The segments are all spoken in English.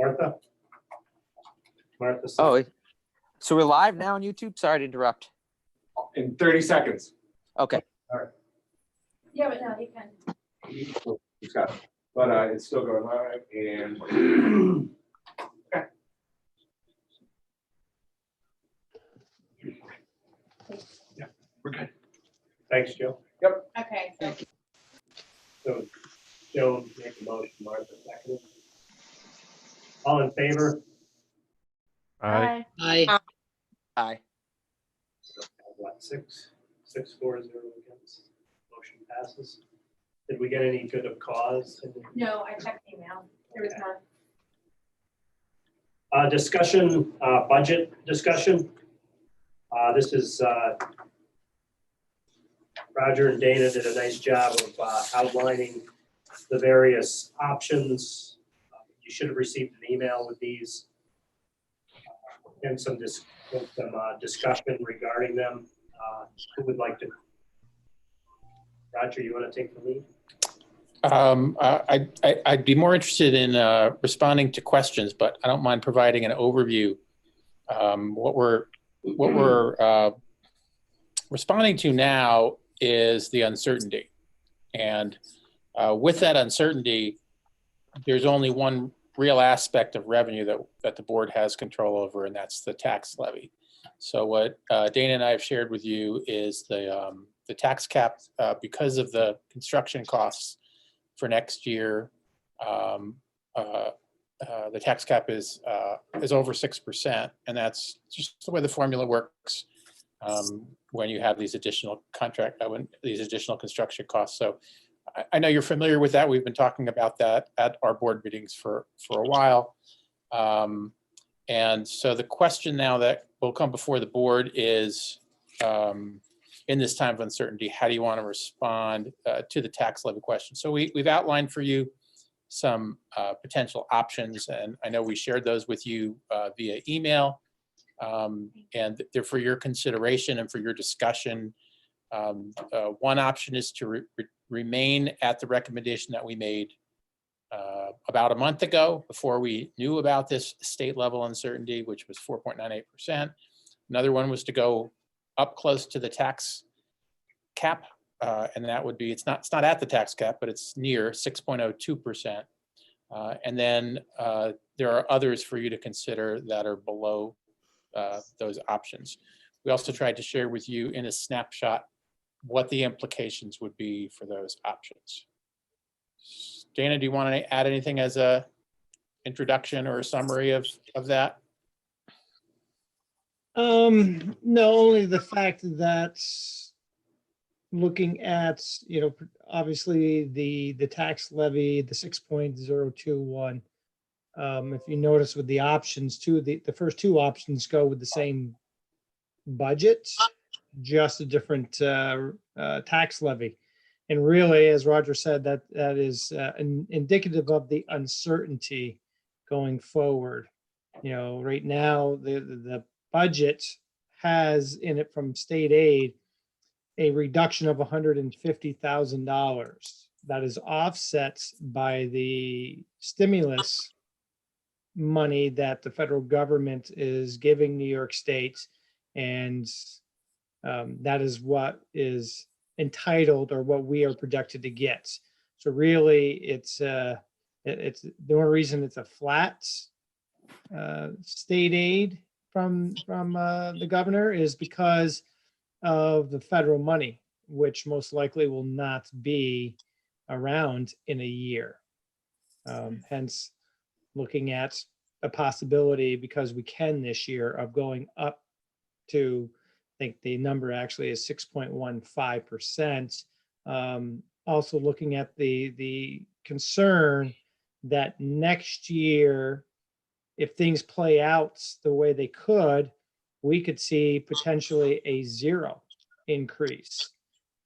Martha? Martha? Oh, so we're live now on YouTube? Sorry to interrupt. In 30 seconds. Okay. All right. Yeah, but no, you can. It's got it. But it's still going live and okay. Yeah, we're good. Thanks, Joe. Okay, so So Joe make a motion, Martha seconded. All in favor? Aye. Aye. What, 6-4-0 against? Motion passes. Did we get any good of cause? no, I checked email. There was none. Discussion, budget discussion. This is Roger and Dana did a nice job of outlining the various options. You should have received an email with these and some discussion regarding them. Who would like to? Roger, you want to take the lead? I'd be more interested in responding to questions, but I don't mind providing an overview. What we're responding to now is the uncertainty, and with that uncertainty, there's only one real aspect of revenue that the board has control over, and that's the tax levy. So what Dana and I have shared with you is the tax cap because of the construction costs for next year. The tax cap is over 6%, and that's just the way the formula works when you have these additional these additional construction costs. So I know you're familiar with that. We've been talking about that at our board meetings for a while. And so the question now that will come before the board is, in this time of uncertainty, how do you want to respond to the tax levy question? So we've outlined for you some potential options, and I know we shared those with you via email, and they're for your consideration and for your discussion. One option is to remain at the recommendation that we made about a month ago before we knew about this state level uncertainty, which was 4.98%. Another one was to go up close to the tax cap, and that would be, it's not at the tax cap, but it's near 6.02%. And then there are others for you to consider that are below those options. We also tried to share with you in a snapshot what the implications would be for those options. Dana, do you want to add anything as a introduction or a summary of that? No, only the fact that looking at, obviously the tax levy, the 6.021, if you notice with the options too, the first two options go with the same budget, just a different tax levy. And really, as Roger said, that is indicative of the uncertainty going forward. Right now, the budget has in it from state aid a reduction of $150,000 that is offset by the stimulus money that the federal government is giving New York State, and that is what is entitled or what we are projected to get. So really, it's the only reason it's a flat state aid from the governor is because of the federal money, which most likely will not be around in a year. Hence, looking at a possibility, because we can this year, of going up to, I think the number actually is 6.15%. Also looking at the concern that next year, if things play out the way they could, we could see potentially a zero increase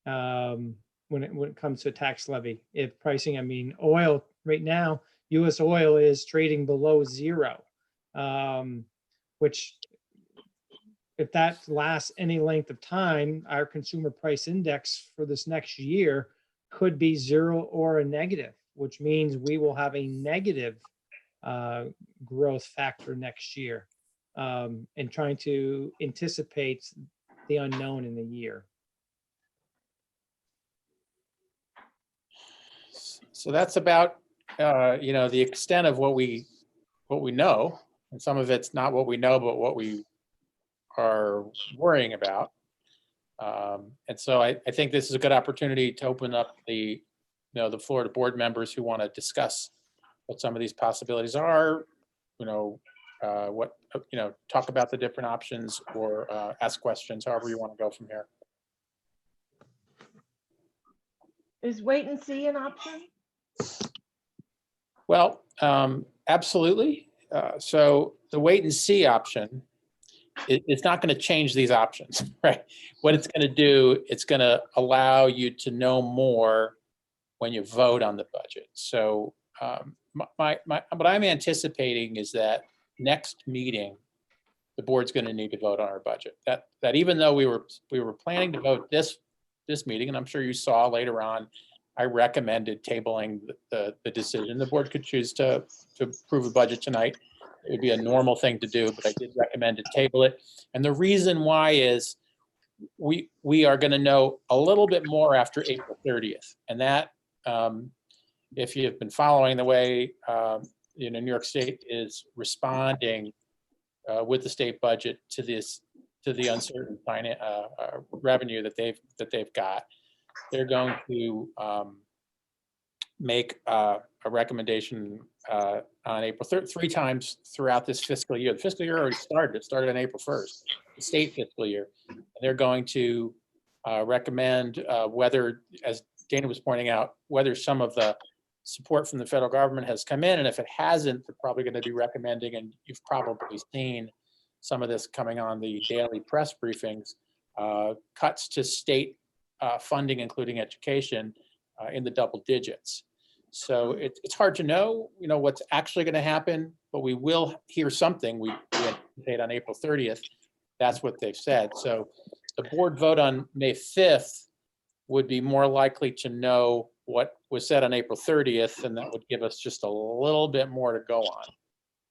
when it comes to tax levy. If pricing, oil right now, U.S. oil is trading below zero, which if that lasts any length of time, our consumer price index for this next year could be zero or a negative, which means we will have a negative growth factor next year, and trying to anticipate the unknown in the year. So that's about, the extent of what we know. And some of it's not what we know, but what we are worrying about. And so I think this is a good opportunity to open up the floor to board members who want to discuss what some of these possibilities are, talk about the different options or ask questions, however you want to go from here. Is wait and see an option? Well, absolutely. So the wait and see option, it's not going to change these options, right? What it's going to do, it's going to allow you to know more when you vote on the budget. So what I'm anticipating is that next meeting, the board's going to need to vote on our budget. That even though we were planning to vote this meeting, and I'm sure you saw later on, I recommended tabling the decision. The board could choose to approve a budget tonight. It would be a normal thing to do, but I did recommend to table it. And the reason why is we are going to know a little bit more after April 30th. And that, if you've been following the way New York State is responding with the state budget to the uncertain revenue that they've got, they're going to make a recommendation on April 3rd, 3 times throughout this fiscal year. The fiscal year already started. It started on April 1st, the state fiscal year. And they're going to recommend whether, as Dana was pointing out, whether some of the support from the federal government has come in. And if it hasn't, they're probably going to be recommending, and you've probably seen some of this coming on the daily press briefings, cuts to state funding, including education, in the double digits. So it's hard to know, what's actually going to happen, but we will hear something. We anticipate on April 30th. That's what they've said. So the board vote on May 5th would be more likely to know what was said on April 30th, and that would give us just a little bit more to go on.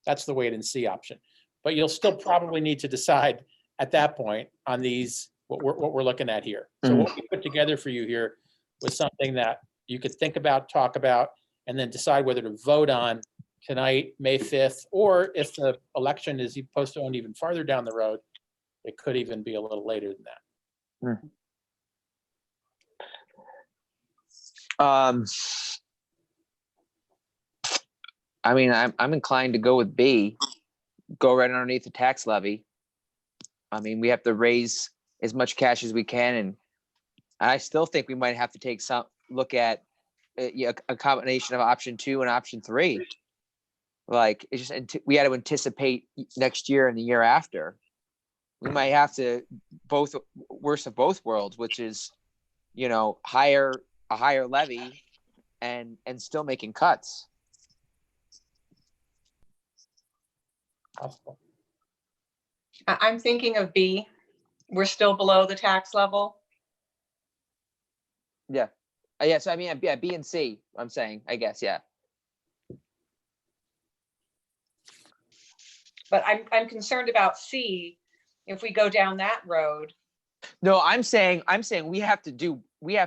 That's the wait and see option. But you'll still probably need to decide at that point on these, what we're looking at here. So what we put together for you here was something that you could think about, talk about, and then decide whether to vote on tonight, May 5th, or if the election is postponed even farther down the road, it could even be a little later than that. I mean, I'm inclined to go with B, go right underneath the tax levy. I mean, we have to raise as much cash as we can, and I still think we might have to take some look at a combination of option 2 and option 3. Like, it's just we had to anticipate next year and the year after. We might have to worst of both worlds, which is, a higher levy and still making cuts. Possible. I'm thinking of B. We're still below the tax level. Yeah. Yes. I mean, yeah, B and C, I'm saying, I guess. Yeah. But I'm concerned about C if we go down that road. No, I'm saying we have to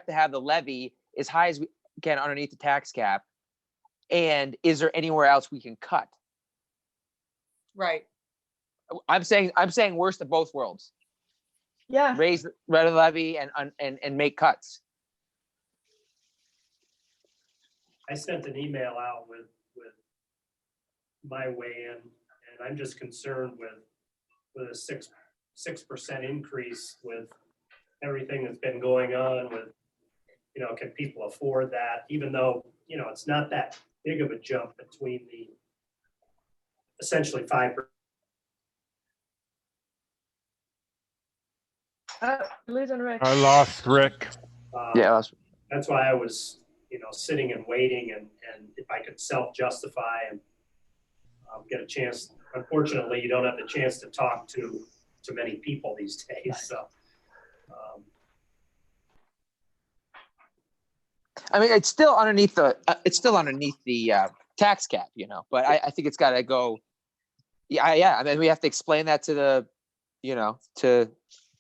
have the levy as high as we can underneath the tax cap. And is there anywhere else we can cut? Right. I'm saying worst of both worlds. Yeah. Raise the levy and make cuts. I sent an email out with my weigh in, and I'm just concerned with a 6% increase with everything that's been going on with, can people afford that? Even though, it's not that big of a jump between the essentially 5%. Losing Rick. I lost Rick. Yeah. That's why I was, sitting and waiting, and if I could self-justify and get a chance. Unfortunately, you don't have the chance to talk to many people these days. So, I mean, it's still underneath the tax cap, you know, but I think it's gotta go. Yeah, I mean, we have to explain that to the, you know, to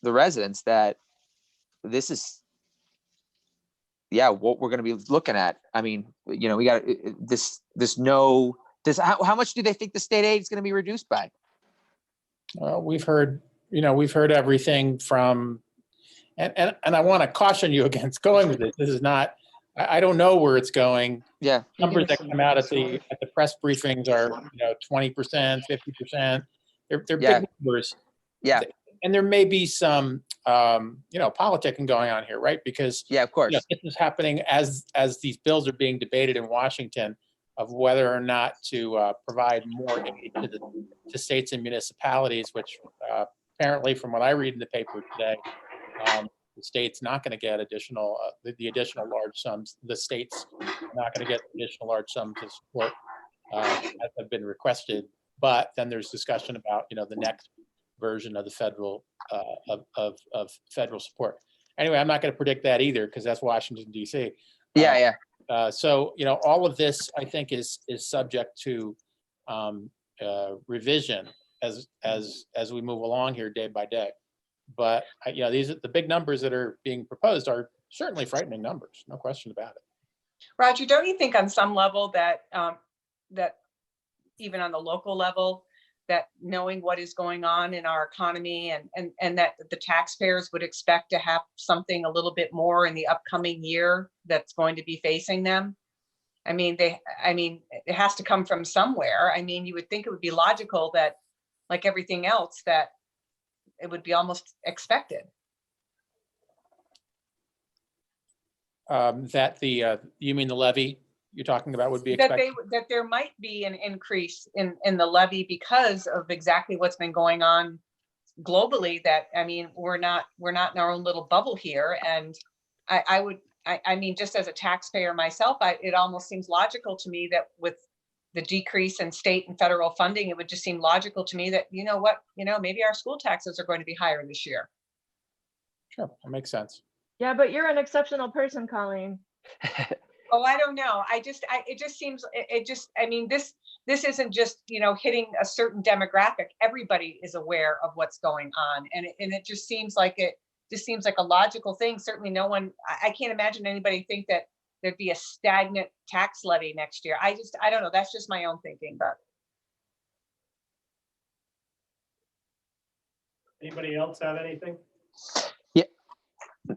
the residents that this is, yeah, what we're gonna be looking at. I mean, you know, we got how much do they think the state aid is gonna be reduced by? We've heard everything from, and I want to caution you against going with this. This is not, I don't know where it's going. Yeah, Numbers that come out at the press briefings are, 20%, 50%. They're Yeah. big numbers. yeah, And there may be some, politicking going on here, right? Because yeah, of course. this is happening as these bills are being debated in Washington of whether or not to provide more aid to states and municipalities, which apparently, from what I read in the paper today, the state's not going to get additional the additional large sums. The state's not going to get additional large sums to support that have been requested. But then there's discussion about the next version of the federal of federal support. Anyway, I'm not going to predict that either because that's Washington D.C. Yeah. So all of this I think is subject to revision as we move along here day by day. But these are the big numbers that are being proposed are certainly frightening numbers, no question about it. Roger, don't you think on some level that that even on the local level, that knowing what is going on in our economy and that the taxpayers would expect to have something a little bit more in the upcoming year that's going to be facing them? I mean, it has to come from somewhere. I mean, you would think it would be logical that, like everything else, that it would be almost expected. You mean the levy you're talking about would be expected? That there might be an increase in the levy because of exactly what's been going on globally. That, I mean, we're not in our own little bubble here. And I mean, just as a taxpayer myself, it almost seems logical to me that with the decrease in state and federal funding, it would just seem logical to me that, maybe our school taxes are going to be higher this year. Sure, that makes sense. Yeah, but you're an exceptional person, Colleen. Oh, I don't know. It just seems, I mean, this isn't just, hitting a certain demographic. Everybody is aware of what's going on. And it just seems like a logical thing. Certainly no one, I can't imagine anybody think that there'd be a stagnant tax levy next year. I don't know. That's just my own thinking, but. Anybody else have anything?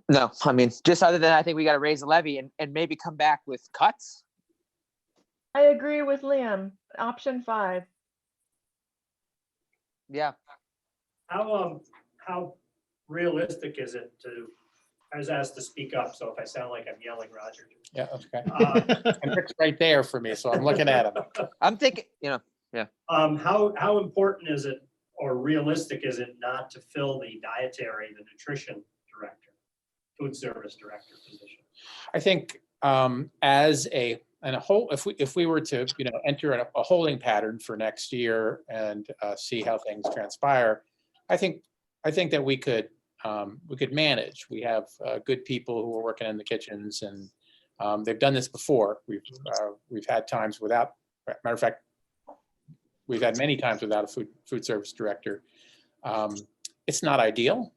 No, I mean, just other than I think we got to raise the levy and maybe come back with cuts. I agree with Liam. Option 5. Yeah. How realistic is it I was asked to speak up, so if I sound like I'm yelling, Roger. Yeah, okay. And Rick's right there for me, so I'm looking at him. I'm thinking, How important is it or realistic is it not to fill the nutrition director, food service director position? I think if we were to enter a holding pattern for next year and see how things transpire, I think that we could manage. We have good people who are working in the kitchens, and they've done this before. We've had times without. Matter of fact, we've had many times without a food service director. It's not ideal.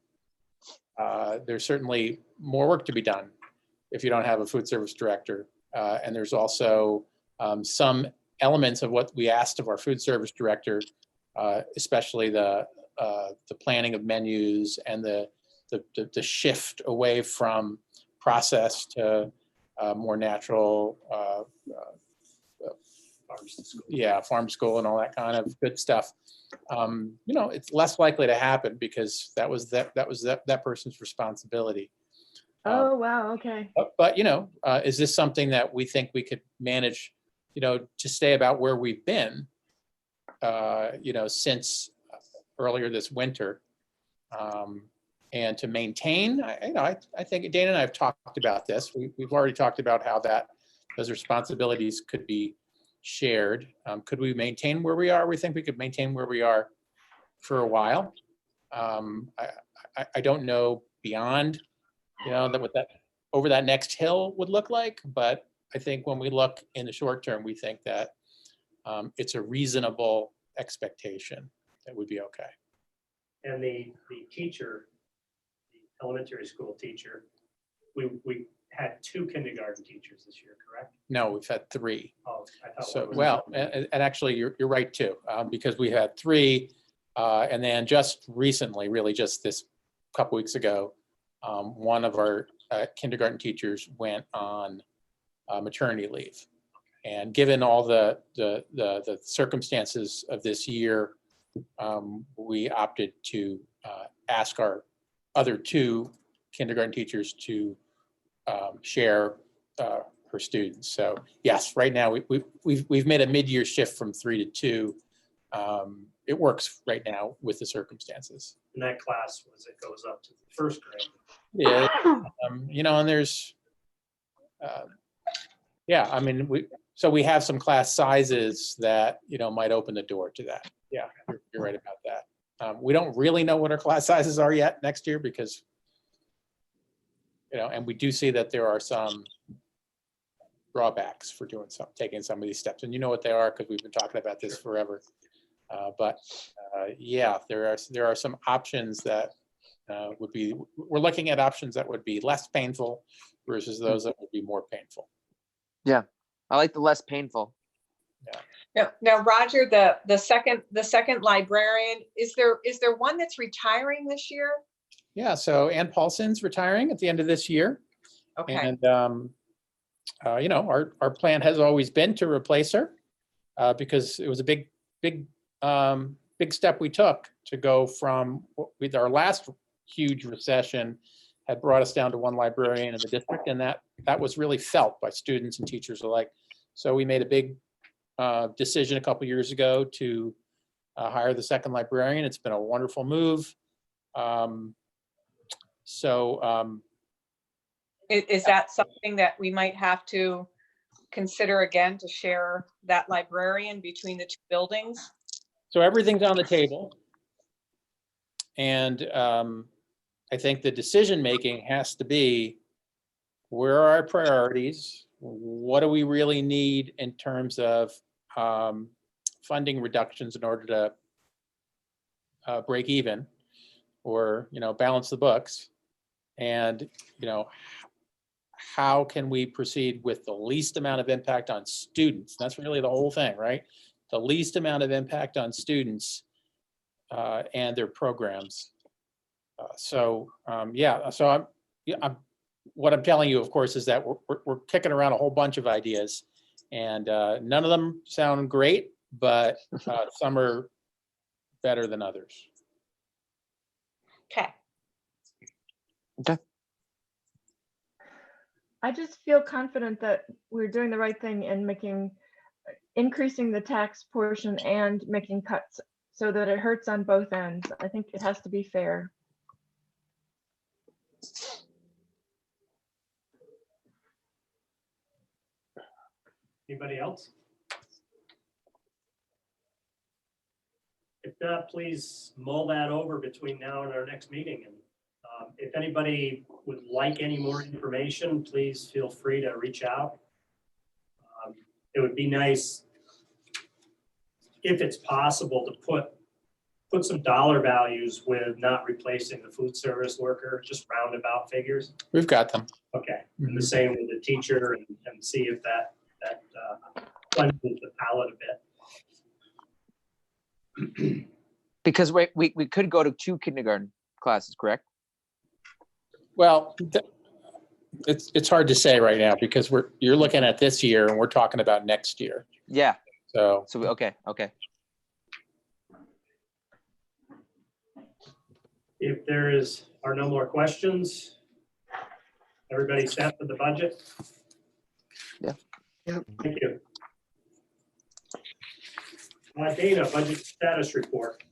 There's certainly more work to be done if you don't have a food service director. And there's also some elements of what we asked of our food service director, especially the planning of menus and the shift away from processed to more natural, farm school and all that kind of good stuff. It's less likely to happen because that was that person's responsibility. Oh, wow. Okay. But is this something that we think we could manage, to stay about where we've been, since earlier this winter, and to maintain? I think Dana and I have talked about this. We've already talked about how those responsibilities could be shared. Could we maintain where we are? We think we could maintain where we are for a while. I don't know beyond, what over that next hill would look like, but I think when we look in the short term, we think that it's a reasonable expectation that would be okay. And the teacher, the elementary school teacher, we had 2 kindergarten teachers this year, correct? No, we've had 3. Oh, I thought. So, one was- well, and actually, you're right too, because we had 3, and then just recently, really just this couple weeks ago, one of our kindergarten teachers went on maternity leave. And given all the circumstances of this year, we opted to ask our other 2 kindergarten teachers to share her students. So yes, right now we've made a mid-year shift from 3 to 2. It works right now with the circumstances. In that class, it goes up to the 1st grade. Yeah, and there's, yeah, I mean, we have some class sizes that, might open the door to that. Yeah, you're right about that. We don't really know what our class sizes are yet next year because, and we do see that there are some drawbacks for taking some of these steps. And you know what they are because we've been talking about this forever. But yeah, there are some options that we're looking at options that would be less painful versus those that would be more painful. Yeah, I like the less painful. Now, Roger, the second librarian, is there one that's retiring this year? Yeah, so Ann Paulson's retiring at the end of this year. Okay. And, our plan has always been to replace her because it was a big step we took to go from with our last huge recession had brought us down to 1 librarian in the district. And that was really felt by students and teachers alike. So we made a big decision a couple years ago to hire the 2nd librarian. It's been a wonderful move. Is that something that we might have to consider again to share that librarian between the 2 buildings? So everything's on the table. And I think the decision-making has to be, where are our priorities? What do we really need in terms of funding reductions in order to break even or, balance the books? And, how can we proceed with the least amount of impact on students? That's really the whole thing, right? The least amount of impact on students and their programs. What I'm telling you, of course, is that we're kicking around a whole bunch of ideas, and none of them sound great, but some are better than others. Okay. Okay. I just feel confident that we're doing the right thing and increasing the tax portion and making cuts so that it hurts on both ends. I think it has to be fair. Anybody else? If not, please mull that over between now and our next meeting. And if anybody would like any more information, please feel free to reach out. It would be nice, if it's possible, to put some dollar values with not replacing the food service worker, just roundabout figures. We've got them. Okay, and the same with the teacher, and see if that cleanses the palate a bit. Because we could go to 2 kindergarten classes, correct? Well, it's hard to say right now because you're looking at this year and we're talking about next year. Yeah. So Okay. If there are no more questions, everybody set for the budget? Yeah. Thank you. Dana, budget status report.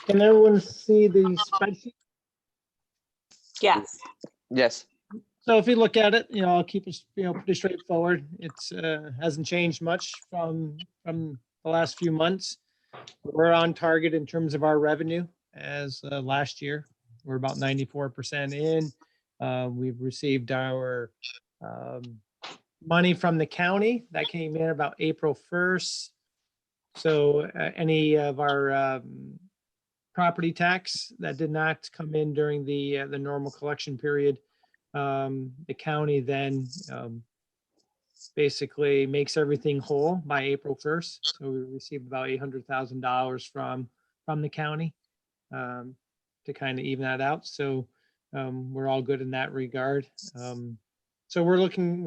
Can everyone see the spreadsheet? Yes. Yes. So if you look at it, I'll keep it, pretty straightforward. It's hasn't changed much from the last few months. We're on target in terms of our revenue as last year. We're about 94% in. We've received our money from the county that came in about April 1st. So any of our property tax that did not come in during the normal collection period, the county then basically makes everything whole by April 1st. So we received about $800,000 from the county to kind of even that out. So we're all good in that regard. So we're looking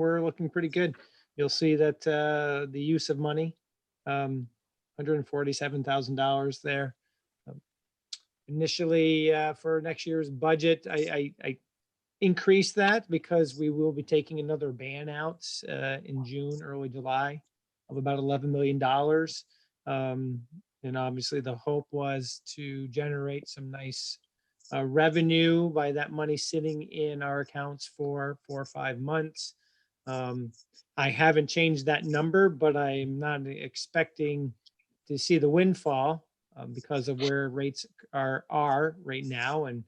pretty good. You'll see that the use of money, $147,000 there. Initially, for next year's budget, I increased that because we will be taking another ban out in June, early July of about $11 million. And obviously the hope was to generate some nice revenue by that money sitting in our accounts for 4 or 5 months. I haven't changed that number, but I'm not expecting to see the windfall because of where rates are right now, and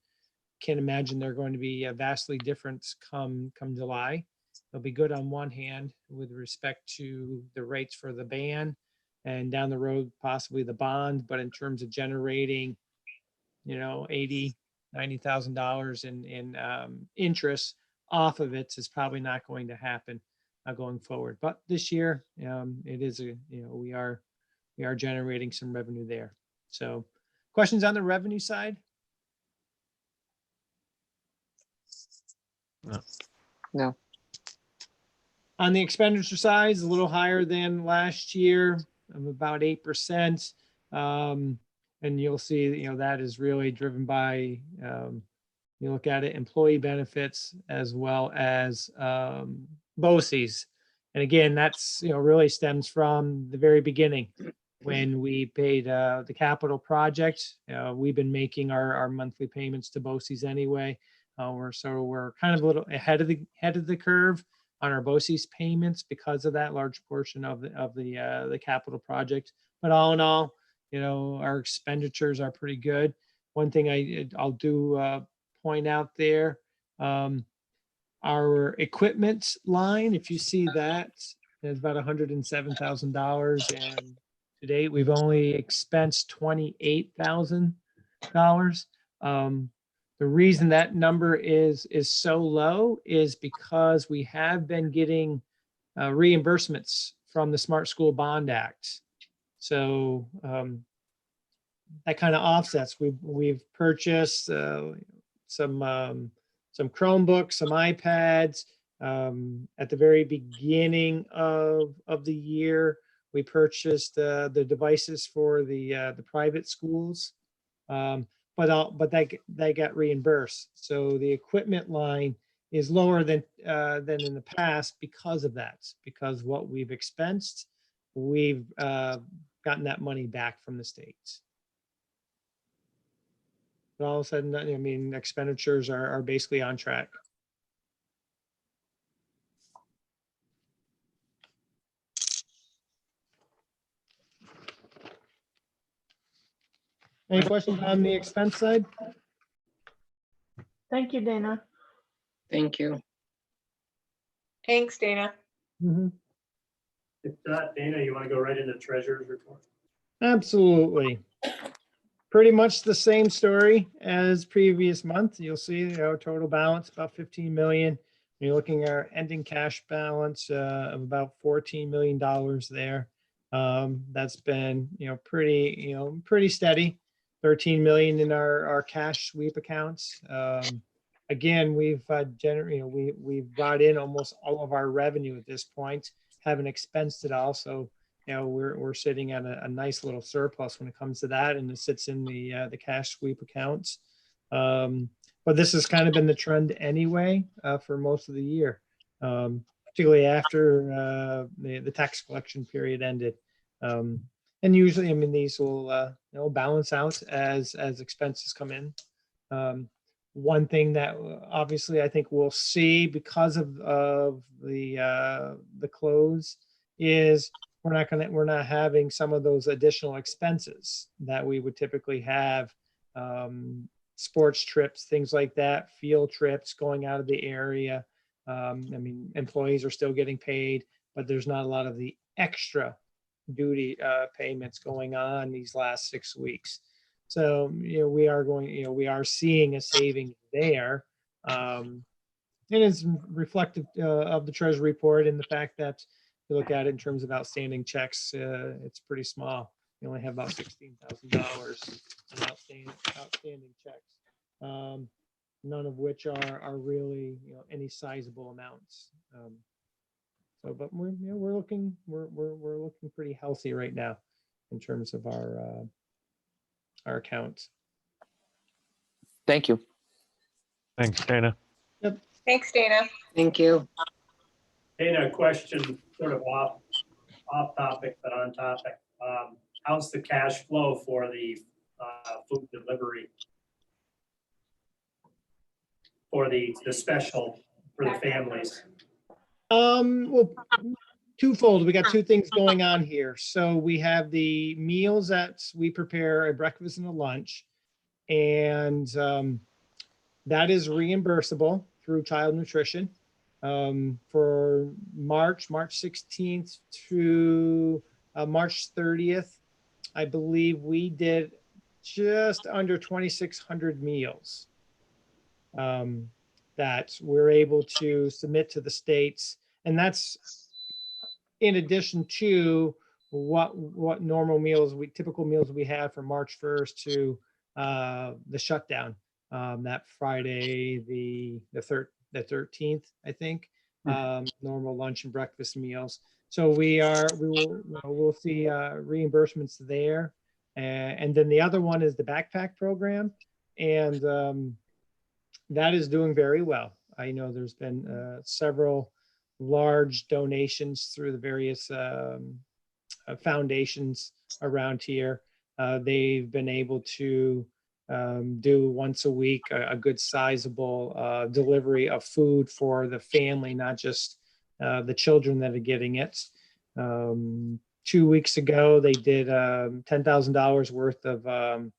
can't imagine they're going to be vastly different come July. They'll be good on one hand with respect to the rates for the ban, and down the road possibly the bond, but in terms of generating, $80,000, $90,000 in interest off of it is probably not going to happen going forward. But this year, it is we are generating some revenue there. So, questions on the revenue side? No. On the expenditure side, it's a little higher than last year, of about 8%. And you'll see, that is really driven by, you look at it, employee benefits as well as BOCES. And again, that's, really stems from the very beginning when we paid the capital project. We've been making our monthly payments to BOCES anyway. We're kind of a little ahead of the curve on our BOCES payments because of that large portion of the capital project. But all in all, our expenditures are pretty good. One thing I'll do point out there, our equipment line, if you see that, is about $107,000, and to date we've only expensed $28,000. The reason that number is so low is because we have been getting reimbursements from the Smart School Bond Act. So that kind of offsets. We've purchased some Chromebooks, some iPads. At the very beginning of the year, we purchased the devices for the private schools. But they got reimbursed. So the equipment line is lower than in the past because of that. Because what we've expensed, we've gotten that money back from the states. So all of a sudden, expenditures are basically on track. Any questions on the expense side? Thank you, Dana. Thank you. Thanks, Dana. If not, Dana, you want to go right into treasurer's report? Absolutely. Pretty much the same story as previous month. You'll see our total balance about 15 million. You're looking at our ending cash balance of about $14 million there. That's been pretty steady. 13 million in our cash sweep accounts. Again, we've we've brought in almost all of our revenue at this point, haven't expensed it all. So we're sitting at a nice little surplus when it comes to that, and it sits in the cash sweep accounts. But this has kind of been the trend anyway for most of the year, particularly after the tax collection period ended. And usually, these will balance out as expenses come in. One thing that obviously I think we'll see because of the close is we're not having some of those additional expenses that we would typically have, sports trips, things like that, field trips, going out of the area. I mean, employees are still getting paid, but there's not a lot of the extra duty payments going on these last 6 weeks. So, we are seeing a savings there. And it's reflective of the treasury report and the fact that if you look at it in terms of outstanding checks, it's pretty small. We only have about $16,000 in outstanding checks. None of which are really, any sizable amounts. But we're looking pretty healthy right now in terms of our accounts. Thank you. Thanks, Dana. Thanks, Dana. Thank you. Dana, a question sort of off topic, but on topic. How's the cash flow for the food delivery? For the special for the families? Well, twofold. We got two things going on here. So we have the meals that we prepare, a breakfast and a lunch, and that is reimbursable through child nutrition. For March 16th to March 30th, I believe we did just under 2,600 meals that we're able to submit to the states. And that's in addition to what normal meals, typical meals we have from March 1st to the shutdown, that Friday, the 13th, I think, normal lunch and breakfast meals. So we'll see reimbursements there. And then the other one is the backpack program. And that is doing very well. I know there's been several large donations through the various foundations around here. They've been able to do once a week a good sizable delivery of food for the family, not just the children that are getting it. 2 weeks ago, they did $10,000 worth of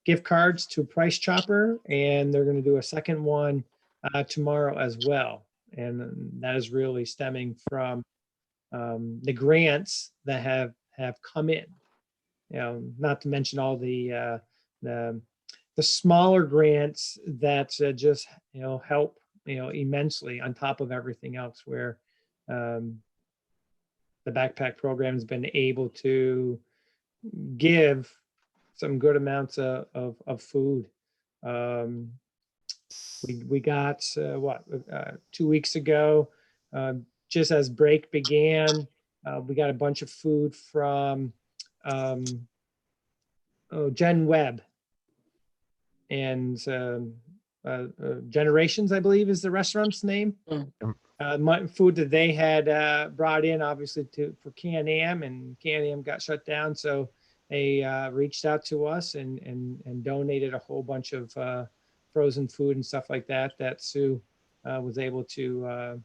gift cards to Price Chopper, and they're going to do a second one tomorrow as well. And that is really stemming from the grants that have come in. Not to mention all the smaller grants that just help immensely on top of everything else. Where the backpack program has been able to give some good amounts of food. We got 2 weeks ago, just as break began, we got a bunch of food from Jen Webb and Generations, I believe is the restaurant's name. Food that they had brought in, obviously for Can-Am, and Can-Am got shut down, so they reached out to us and donated a whole bunch of frozen food and stuff like that Sue was able to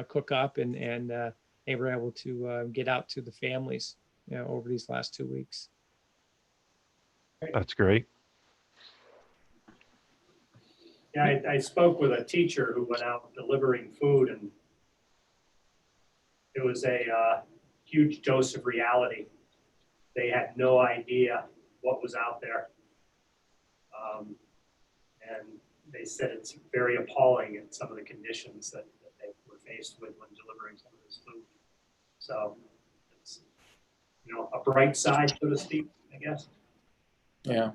cook up, and they were able to get out to the families over these last 2 weeks. That's great. Yeah, I spoke with a teacher who went out delivering food, and it was a huge dose of reality. They had no idea what was out there. And they said it's very appalling in some of the conditions that they were faced with when delivering some of this food. So it's, a bright side, so to speak, I guess. Yeah.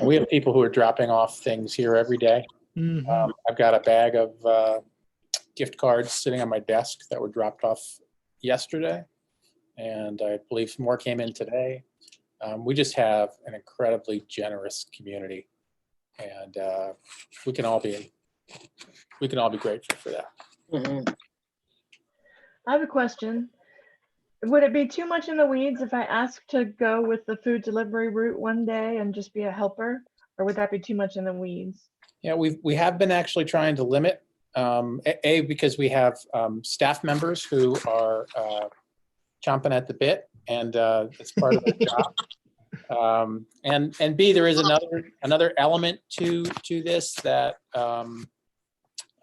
We have people who are dropping off things here every day. Mhm. I've got a bag of gift cards sitting on my desk that were dropped off yesterday, and I believe some more came in today. We just have an incredibly generous community, and we can all be grateful for that. Mhm. I have a question. Would it be too much in the weeds if I asked to go with the food delivery route one day and just be a helper? Or would that be too much in the weeds? Yeah, we have been actually trying to limit, because we have staff members who are chomping at the bit, and it's part of their job. And B, there is another element to this that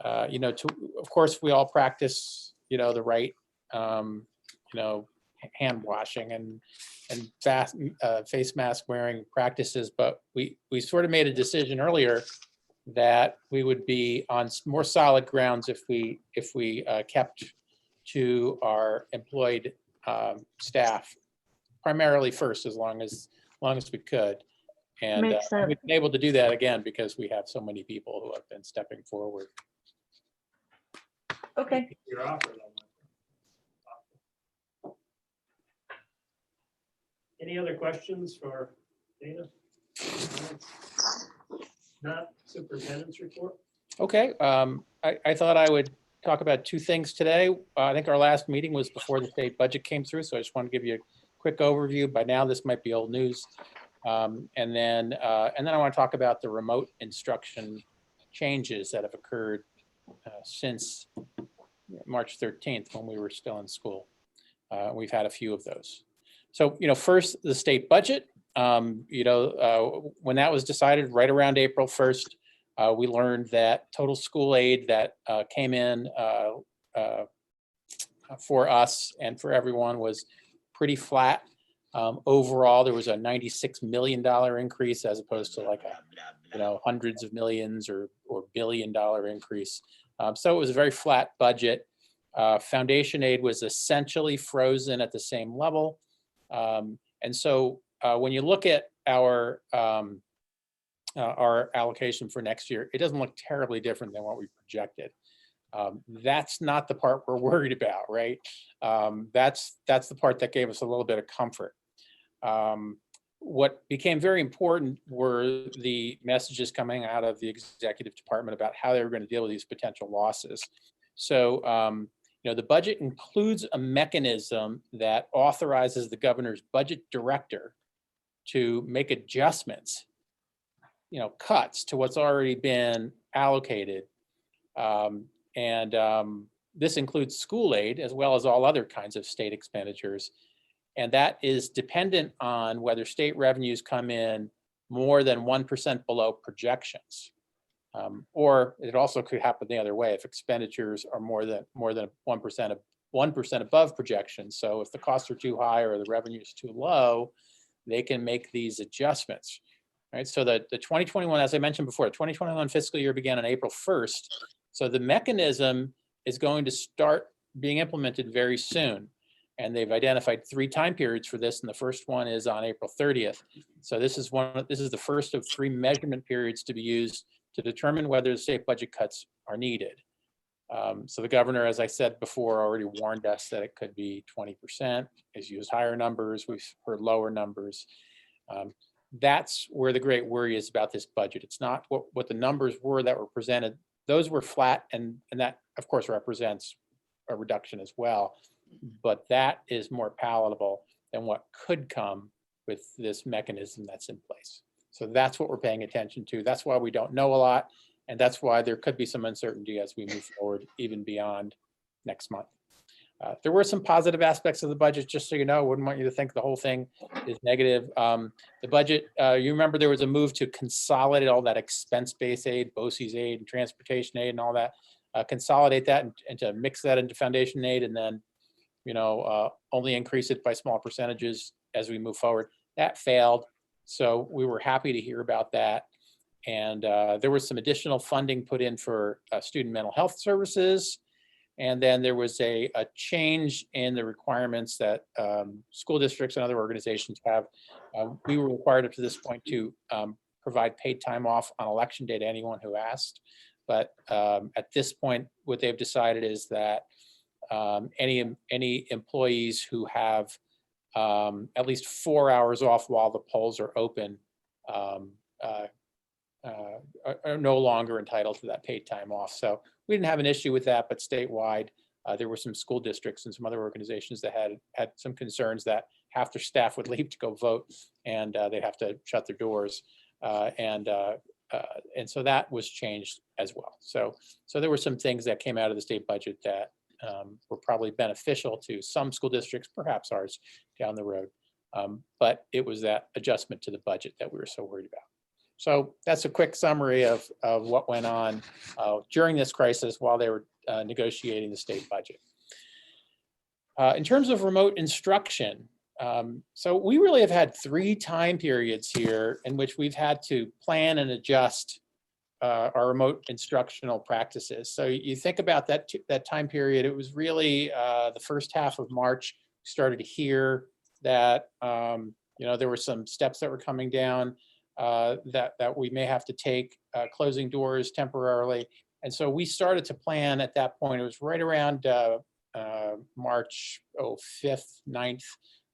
of course, we all practice, the right, hand washing and face mask wearing practices, but we sort of made a decision earlier that we would be on more solid grounds if we kept to our employed staff primarily first, as long as we could. And Makes sense. we've been able to do that again because we have so many people who have been stepping forward. Okay, Your offer. Any other questions for Dana? Not superintendent's report? Okay, I thought I would talk about two things today. I think our last meeting was before the state budget came through, so I just want to give you a quick overview. By now, this might be old news. And then I want to talk about the remote instruction changes that have occurred since March 13th, when we were still in school. We've had a few of those. So, first, the state budget. When that was decided right around April 1st, we learned that total school aid that came in for us and for everyone was pretty flat. Overall, there was a $96 million increase as opposed to like a, hundreds of millions or billion-dollar increase. So it was a very flat budget. Foundation aid was essentially frozen at the same level. And so when you look at our allocation for next year, it doesn't look terribly different than what we projected. That's not the part we're worried about, right? That's the part that gave us a little bit of comfort. What became very important were the messages coming out of the executive department about how they were going to deal with these potential losses. So, the budget includes a mechanism that authorizes the governor's budget director to make adjustments, cuts to what's already been allocated. This includes school aid as well as all other kinds of state expenditures. And that is dependent on whether state revenues come in more than 1% below projections. Or it also could happen the other way if expenditures are more than 1% above projections. So if the costs are too high or the revenue is too low, they can make these adjustments. Right. So the 2021, as I mentioned before, 2021 fiscal year began on April 1st. So the mechanism is going to start being implemented very soon. And they've identified 3 time periods for this, and the first one is on April 30th. So this is the first of 3 measurement periods to be used to determine whether the state budget cuts are needed. So the governor, as I said before, already warned us that it could be 20%. He's used higher numbers. We've heard lower numbers. That's where the great worry is about this budget. It's not what the numbers were that were presented. Those were flat, and that, of course, represents a reduction as well. But that is more palatable than what could come with this mechanism that's in place. So that's what we're paying attention to. That's why we don't know a lot. And that's why there could be some uncertainty as we move forward, even beyond next month. There were some positive aspects of the budget, just so you know. I wouldn't want you to think the whole thing is negative. The budget, you remember there was a move to consolidate all that expense-based aid, BOCES aid, and transportation aid, and all that. Consolidate that and to mix that into foundation aid, and then only increase it by small percentages as we move forward. That failed. So we were happy to hear about that. And there was some additional funding put in for student mental health services. And then there was a change in the requirements that school districts and other organizations have. We were required up to this point to provide paid time off on election day to anyone who asked. But at this point, what they've decided is that any employees who have at least 4 hours off while the polls are open are no longer entitled to that paid time off. So we didn't have an issue with that, but statewide, there were some school districts and some other organizations that had some concerns that half their staff would leave to go vote, and they'd have to shut their doors. And so that was changed as well. So there were some things that came out of the state budget that were probably beneficial to some school districts, perhaps ours, down the road. But it was that adjustment to the budget that we were so worried about. So that's a quick summary of what went on during this crisis while they were negotiating the state budget. In terms of remote instruction, so we really have had 3 time periods here in which we've had to plan and adjust our remote instructional practices. So you think about that time period, it was really the first half of March, we started to hear that there were some steps that were coming down that we may have to take, closing doors temporarily. And so we started to plan at that point. It was right around March 5th, 9th,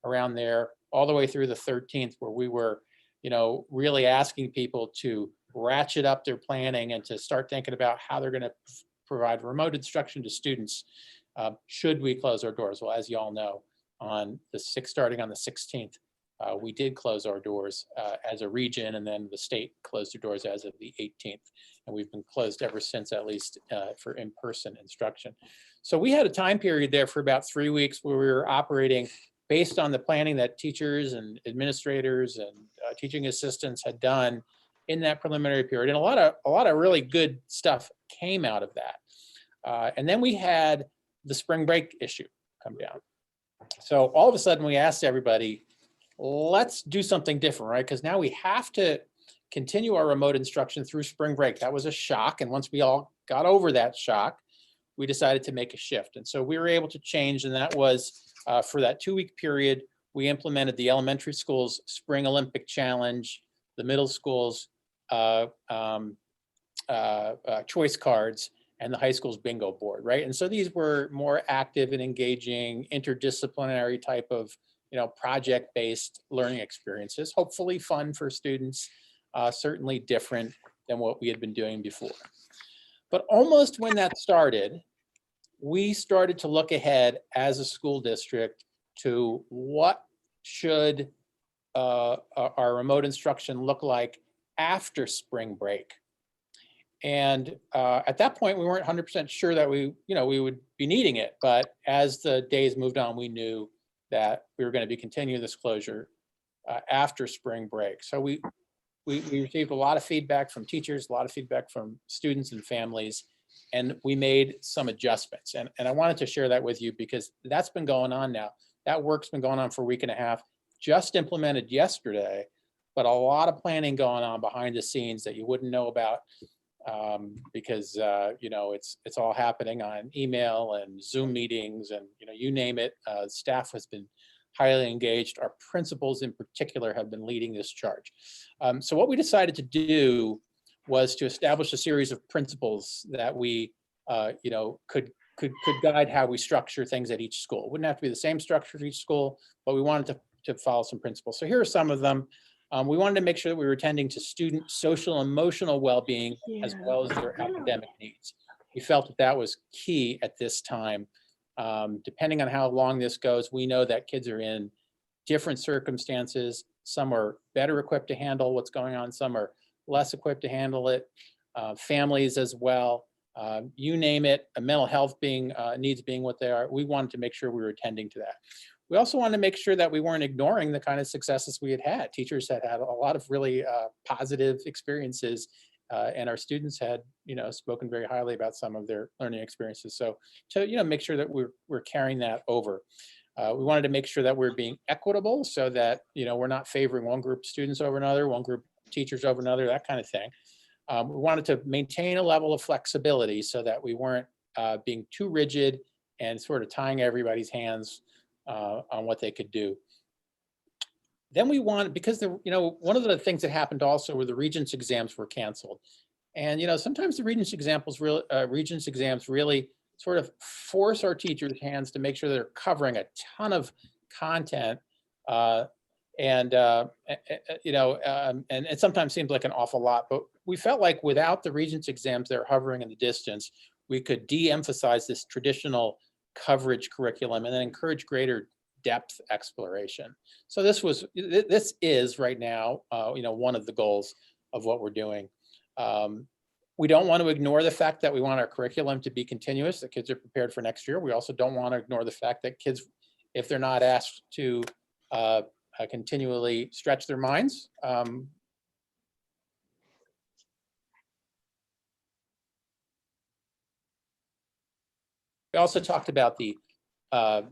around there, all the way through the 13th, where we were, really asking people to ratchet up their planning and to start thinking about how they're going to provide remote instruction to students should we close our doors. Well, as you all know, starting on the 16th, we did close our doors as a region, and then the state closed their doors as of the 18th. And we've been closed ever since, at least for in-person instruction. So we had a time period there for about 3 weeks where we were operating based on the planning that teachers and administrators and teaching assistants had done in that preliminary period. And a lot of really good stuff came out of that. And then we had the spring break issue come down. So all of a sudden we asked everybody, let's do something different, right? Because now we have to continue our remote instruction through spring break. That was a shock. And once we all got over that shock, we decided to make a shift. And so we were able to change. And that was for that 2-week period, we implemented the elementary schools Spring Olympic Challenge, the middle schools choice cards, and the high school's bingo board, right? And so these were more active and engaging, interdisciplinary type of project-based learning experiences, hopefully fun for students, certainly different than what we had been doing before. But almost when that started, we started to look ahead as a school district to what should our remote instruction look like after spring break. And at that point, we weren't 100% sure that we would be needing it. But as the days moved on, we knew that we were going to be continuing this closure after spring break. So we received a lot of feedback from teachers, a lot of feedback from students and families, and we made some adjustments. And I wanted to share that with you because that's been going on now. That work's been going on for a week and a half, just implemented yesterday, but a lot of planning going on behind the scenes that you wouldn't know about because it's all happening on email and Zoom meetings and you name it. Staff has been highly engaged. Our principals in particular have been leading this charge. So what we decided to do was to establish a series of principles that we could guide how we structure things at each school. It wouldn't have to be the same structure at each school, but we wanted to follow some principles. So here are some of them. We wanted to make sure that we were attending to student social and emotional well-being as well as their academic needs. We felt that was key at this time. Depending on how long this goes, we know that kids are in different circumstances. Some are better equipped to handle what's going on. Some are less equipped to handle it. Families as well. You name it, mental health needs being what they are. We wanted to make sure we were attending to that. We also wanted to make sure that we weren't ignoring the kind of successes we had had. Teachers had had a lot of really positive experiences, and our students had, spoken very highly about some of their learning experiences. So to, make sure that we're carrying that over. We wanted to make sure that we're being equitable so that, we're not favoring one group of students over another, one group of teachers over another, that kind of thing. We wanted to maintain a level of flexibility so that we weren't being too rigid and sort of tying everybody's hands on what they could do. Then we wanted, because one of the things that happened also were the Regents exams were canceled. And, sometimes the Regents exams really sort of force our teachers' hands to make sure they're covering a ton of content. And it sometimes seems like an awful lot, but we felt like without the Regents exams, they're hovering in the distance, we could de-emphasize this traditional coverage curriculum and then encourage greater depth exploration. So this is right now, one of the goals of what we're doing. We don't want to ignore the fact that we want our curriculum to be continuous, that kids are prepared for next year. We also don't want to ignore the fact that kids, if they're not asked to continually stretch their minds, We also talked about the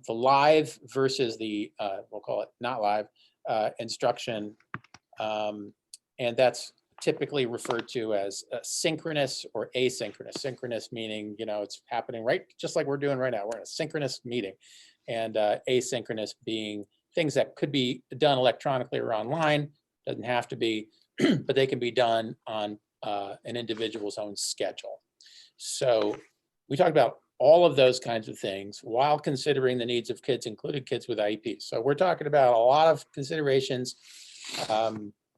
live versus the, we'll call it not live, instruction. And that's typically referred to as synchronous or asynchronous. Synchronous meaning, it's happening right, just like we're doing right now. We're in a synchronous meeting. And asynchronous being things that could be done electronically or online, doesn't have to be, but they can be done on an individual's own schedule. So we talked about all of those kinds of things while considering the needs of kids, including kids with IEPs. So we're talking about a lot of considerations.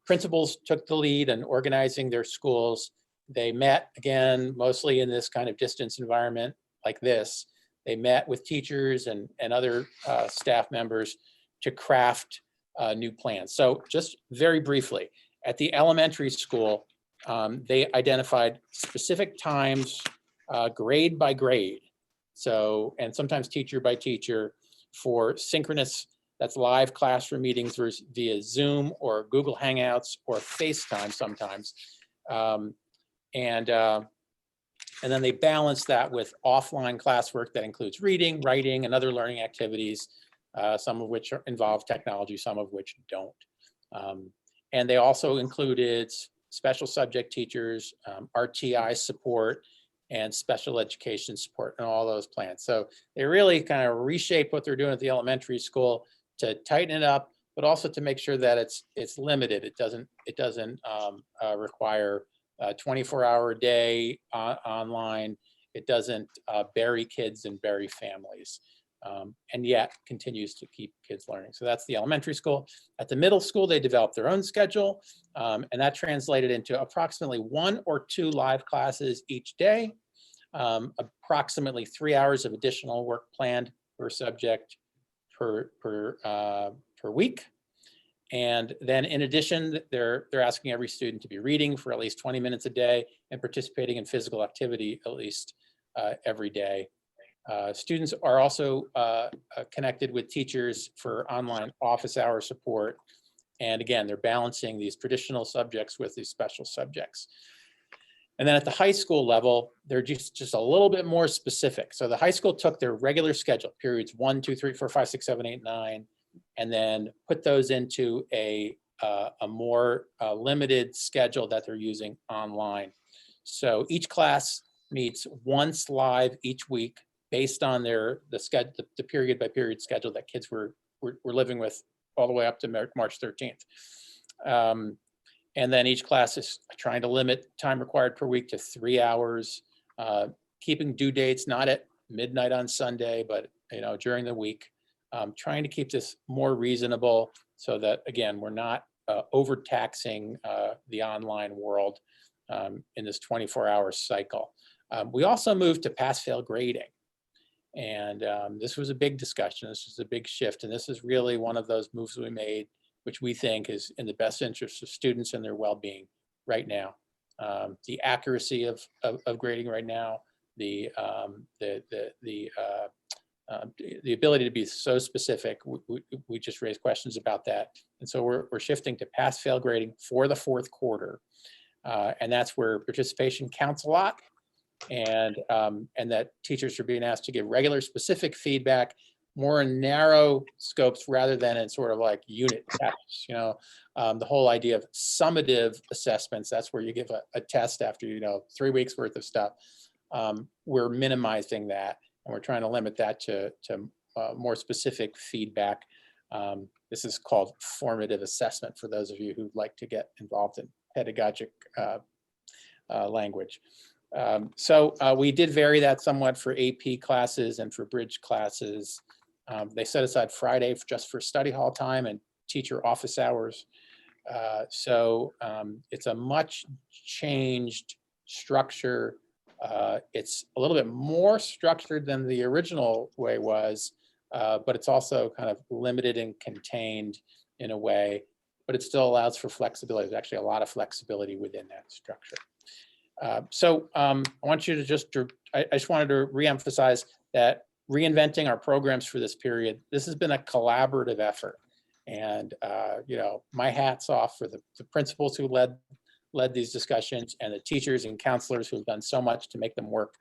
Principals took the lead in organizing their schools. They met, again, mostly in this kind of distance environment like this. They met with teachers and other staff members to craft new plans. So just very briefly, at the elementary school, they identified specific times, grade by grade. So, and sometimes teacher by teacher, for synchronous, that's live classroom meetings via Zoom or Google Hangouts or FaceTime sometimes. And then they balance that with offline classwork that includes reading, writing, and other learning activities, some of which involve technology, some of which don't. And they also included special subject teachers, RTI support, and special education support, and all those plans. So they really kind of reshape what they're doing at the elementary school to tighten it up, but also to make sure that it's limited. It doesn't require a 24-hour day online. It doesn't bury kids and bury families, and yet continues to keep kids learning. So that's the elementary school. At the middle school, they developed their own schedule, and that translated into approximately 1 or 2 live classes each day, approximately 3 hours of additional work planned per subject per week. And then in addition, they're asking every student to be reading for at least 20 minutes a day and participating in physical activity at least every day. Students are also connected with teachers for online office hour support. And again, they're balancing these traditional subjects with these special subjects. And then at the high school level, they're just a little bit more specific. So the high school took their regular schedule, periods 1, 2, 3, 4, 5, 6, 7, 8, 9, and then put those into a more limited schedule that they're using online. So each class meets once live each week based on the period by period schedule that kids were living with all the way up to March 13th. And then each class is trying to limit time required per week to 3 hours, keeping due dates not at midnight on Sunday, but during the week. Trying to keep this more reasonable so that, again, we're not overtaxing the online world in this 24-hour cycle. We also moved to pass-fail grading. And this was a big discussion. This was a big shift. And this is really one of those moves we made, which we think is in the best interest of students and their well-being right now. The accuracy of grading right now, the ability to be so specific, we just raised questions about that. And so we're shifting to pass-fail grading for the 4th quarter. And that's where participation counts a lot. And that teachers are being asked to give regular specific feedback, more in narrow scopes rather than in sort of like unit tests. The whole idea of summative assessments, that's where you give a test after 3 weeks worth of stuff. We're minimizing that, and we're trying to limit that to more specific feedback. This is called formative assessment for those of you who'd like to get involved in pedagogic language. So we did vary that somewhat for AP classes and for bridge classes. They set aside Friday just for study hall time and teacher office hours. So it's a much changed structure. It's a little bit more structured than the original way was, but it's also kind of limited and contained in a way, but it still allows for flexibility. There's actually a lot of flexibility within that structure. So I want you to I just wanted to reemphasize that reinventing our programs for this period, this has been a collaborative effort. And, my hat's off for the principals who led these discussions and the teachers and counselors who have done so much to make them work.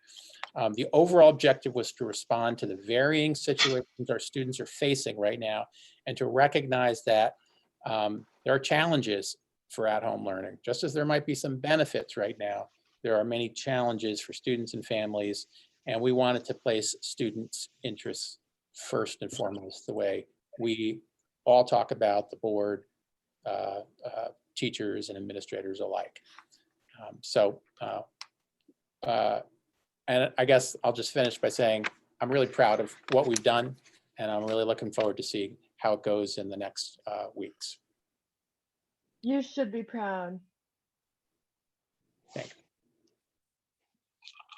The overall objective was to respond to the varying situations our students are facing right now and to recognize that there are challenges for at-home learning. Just as there might be some benefits right now, there are many challenges for students and families, and we wanted to place students' interests first and foremost, the way we all talk about the board, teachers and administrators alike. And I guess I'll just finish by saying I'm really proud of what we've done, and I'm really looking forward to seeing how it goes in the next weeks. You should be proud. Thank you.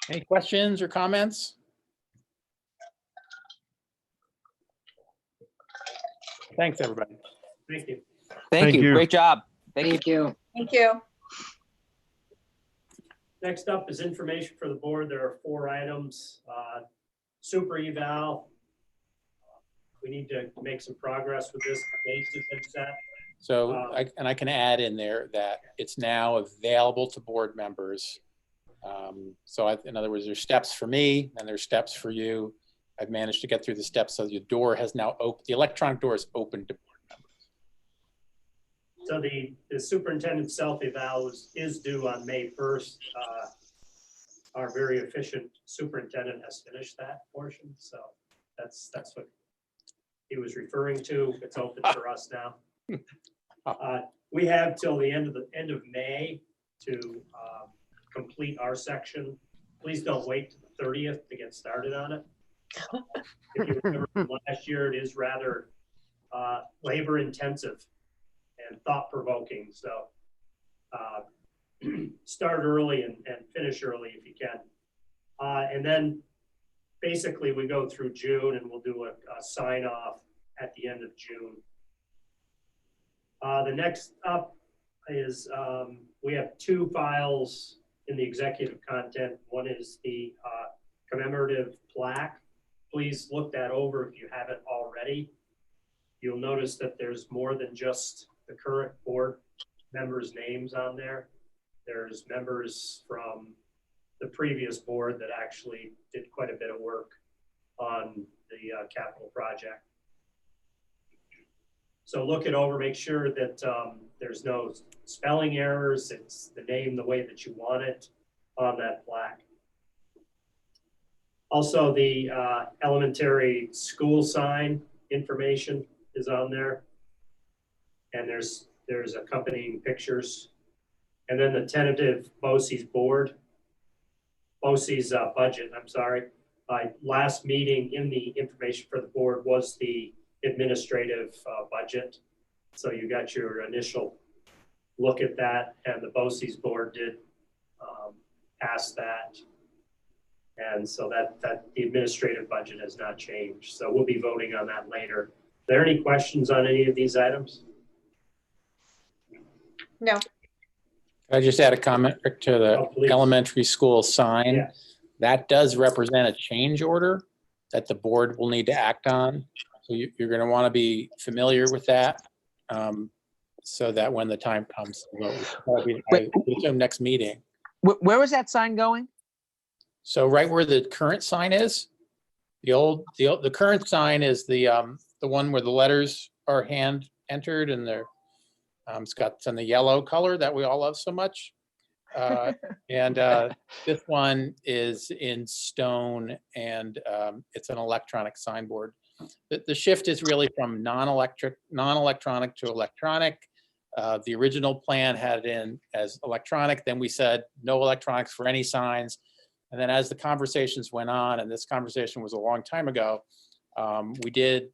Any questions or comments? Thanks, everybody. Thank you. Thank Thank you. you. Great job. Thank you. Thank you. Next up is information for the board. There are 4 items. Super eval. We need to make some progress with this. Dates have been set. So I can add in there that it's now available to board members. In other words, there's steps for me and there's steps for you. I've managed to get through the steps, so the door has now opened. The electronic door is open to board members. So the superintendent self-eval is due on May 1st. Our very efficient superintendent has finished that portion. So that's what he was referring to. It's open for us now. We have till the end of May to complete our section. Please don't wait to the 30th to get started on it. If you remember from last year, it is rather labor intensive and thought provoking. So start early and finish early if you can. And then basically we go through June and we'll do a sign off at the end of June. The next up is we have 2 files in the executive content. One is the commemorative plaque. Please look that over if you haven't already. You'll notice that there's more than just the current board members' names on there. There's members from the previous board that actually did quite a bit of work on the capital project. So look it over, make sure that there's no spelling errors. It's the name the way that you want it on that plaque. Also, the elementary school sign information is on there. And there's accompanying pictures. And then the tentative BOCES board, BOCES budget, I'm sorry. Last meeting in the information for the board was the administrative budget. So you got your initial look at that, and the BOCES board did pass that. And so that the administrative budget has not changed. So we'll be voting on that later. Are there any questions on any of these items? No. I just add a comment to the please. elementary school sign. Yeah. That does represent a change order that the board will need to act on. So you're going to want to be familiar with that, so that when the time comes, I assume next meeting. Where was that sign going? So right where the current sign is, the current sign is the one where the letters are hand entered, and they're it's got some of the yellow color that we all love so much. And this one is in stone, and it's an electronic signboard. The shift is really from non-electronic to electronic. The original plan had it in as electronic. Then we said no electronics for any signs. And then as the conversations went on, and this conversation was a long time ago, we did,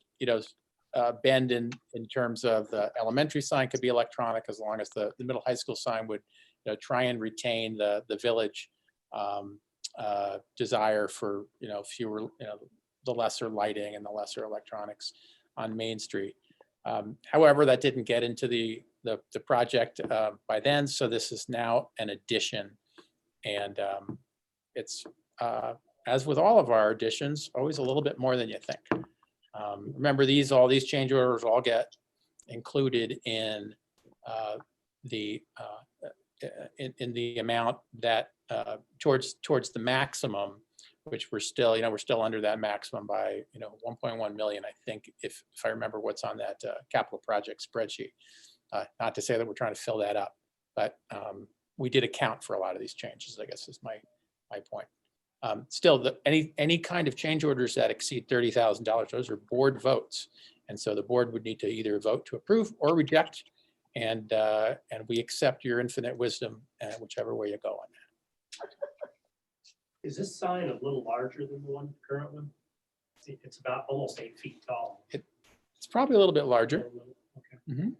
bend in terms of the elementary sign could be electronic as long as the middle high school sign would try and retain the village desire for fewer, the lesser lighting and the lesser electronics on Main Street. However, that didn't get into the project by then, so this is now an addition. And it's, as with all of our additions, always a little bit more than you think. Remember, all these change orders all get included in the amount that towards the maximum, which we're still, we're still under that maximum by, 1.1 million, I think, if I remember what's on that capital project spreadsheet. Not to say that we're trying to fill that up, but we did account for a lot of these changes, I guess is my point. Still, any kind of change orders that exceed $30,000, those are board votes. And so the board would need to either vote to approve or reject. And we accept your infinite wisdom, whichever way you go on that. Is this sign a little larger than the one current one? It's about almost 8 feet tall. It's probably a little bit larger. Okay. Mhm.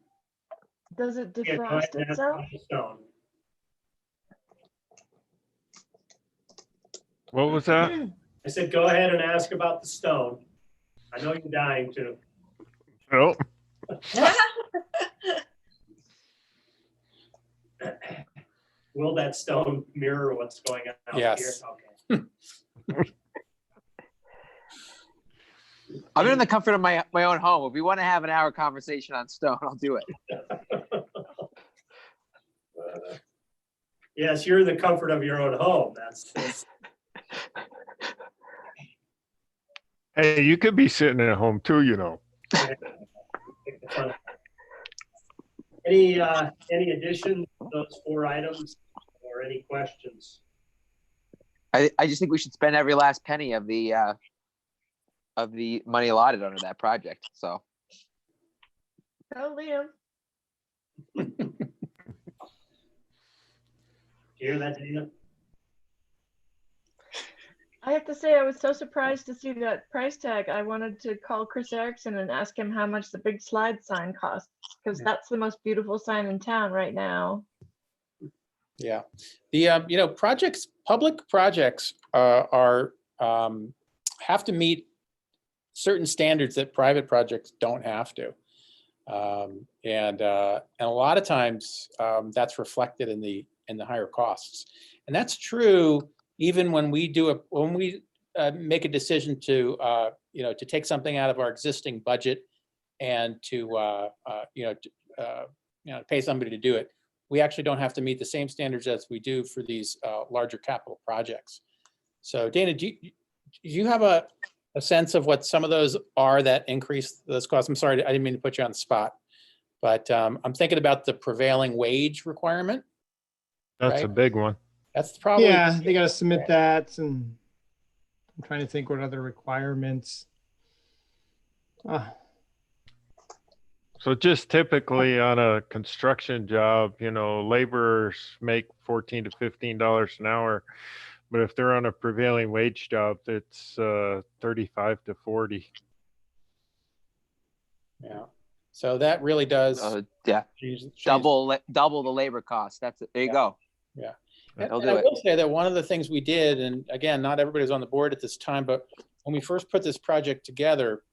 Does it Yeah, go ahead defrost and ask itself? about the stone. What was that? I said, go ahead and ask about the stone. I know you're dying to. Oh, Will that stone mirror what's going on out Yes. here? Okay. I'm in the comfort of my own home. If we want to have an hour conversation on stone, I'll do it. Yes, you're in the comfort of your own home. That's hey, you could be sitting at home too, you know. fun. Any additions to those 4 items or any questions? I just think we should spend every last penny of the money allotted under that project. So Oh, Liam. Do you hear that, Dana? I have to say, I was so surprised to see that price tag. I wanted to call Chris Erickson and ask him how much the big slide sign costs, because that's the most beautiful sign in town right now. Yeah, the public projects are have to meet certain standards that private projects don't have to, and a lot of times that's reflected in the higher costs, and that's true even when we make a decision to to take something out of our existing budget and to pay somebody to do it. We actually don't have to meet the same standards as we do for these larger capital projects. So Dana, do you have a sense of what some of those are that increase those costs? I'm sorry, I didn't mean to put you on the spot, but I'm thinking about the prevailing wage requirement. That's Right. a big one. That's probably. Yeah, they got to submit that, and I'm trying to think what other requirements. So just typically on a construction job, laborers make $14 to $15 an hour. But if they're on a prevailing wage job, it's 35 to 40. Yeah. So that really does. yeah, change- double the labor cost. There you go. Yeah. They'll And do I it. will say that one of the things we did, and again, not everybody's on the board at this time, but when we first put this project together,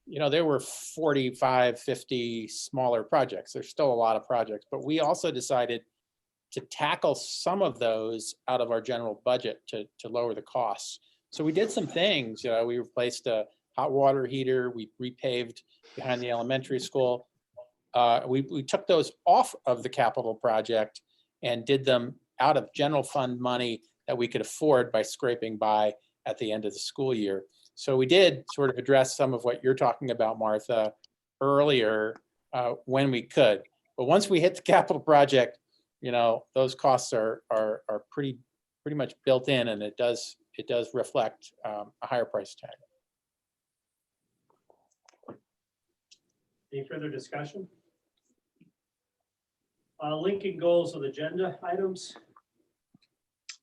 there were 45, 50 smaller projects. There's still a lot of projects, but we also decided to tackle some of those out of our general budget to lower the costs. So we did some things. We replaced a hot water heater. We repaved behind the elementary school. We took those off of the capital project and did them out of general fund money that we could afford by scraping by at the end of the school year. So we did sort of address some of what you're talking about, Martha, earlier when we could. But once we hit the capital project, those costs are pretty much built in, and it does reflect a higher price tag. Any further discussion? Linking goals with agenda items.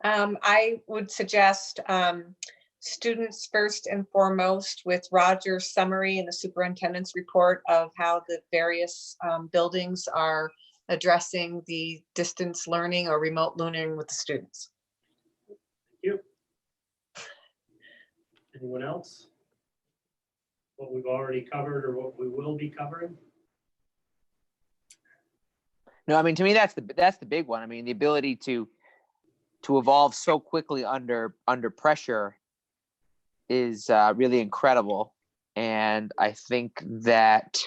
I would suggest students first and foremost, with Roger's summary and the superintendent's report of how the various buildings are addressing the distance learning or remote learning with the students. Thank you. Anyone else? What we've already covered or what we will be covering? No, I mean, to me, that's the big one. I mean, the ability to evolve so quickly under pressure is really incredible. And I think that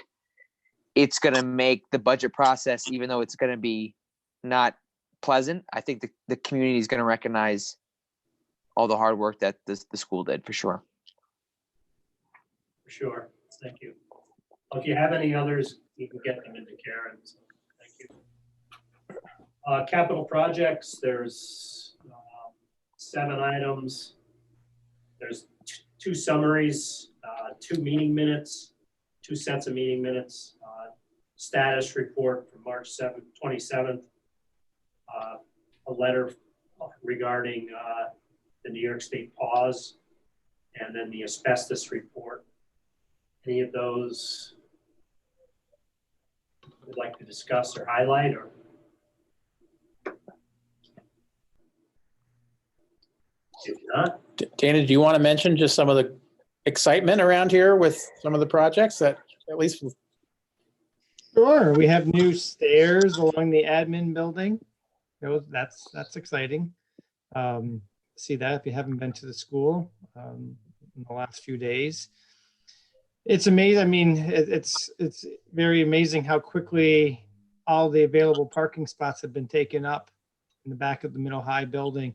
it's going to make the budget process, even though it's going to be not pleasant, I think the community is going to recognize all the hard work that the school did, for sure. For sure. Thank you. If you have any others, you can get them into Karen. So thank you. Capital projects, there's 7 items. There's 2 summaries, 2 meeting minutes, 2 sets of meeting minutes, status report from March 27th, a letter regarding the New York State pause, and then the asbestos report. Any of those would like to discuss or highlight, or? If not, Dana, do you want to mention just some of the excitement around here with some of the projects that at least Sure, we have new stairs along the admin building. That's exciting. See that if you haven't been to the school in the last few days. It's amazing. I mean, it's very amazing how quickly all the available parking spots have been taken up in the back of the middle high building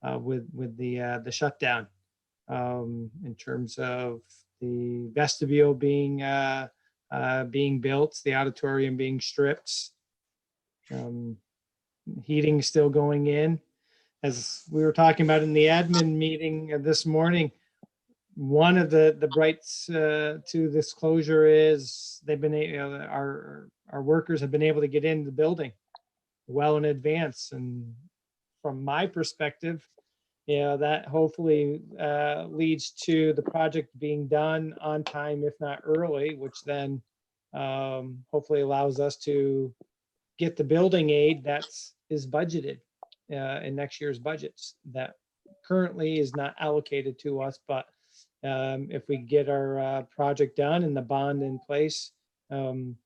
with the shutdown. In terms of the vestibule being built, the auditorium being stripped, heating still going in. As we were talking about in the admin meeting this morning, one of the brights to this closure is they've been our workers have been able to get into the building well in advance, and from my perspective, that hopefully leads to the project being done on time, if not early, which then hopefully allows us to get the building aid that is budgeted in next year's budgets that currently is not allocated to us. But if we get our project done and the bond in place, then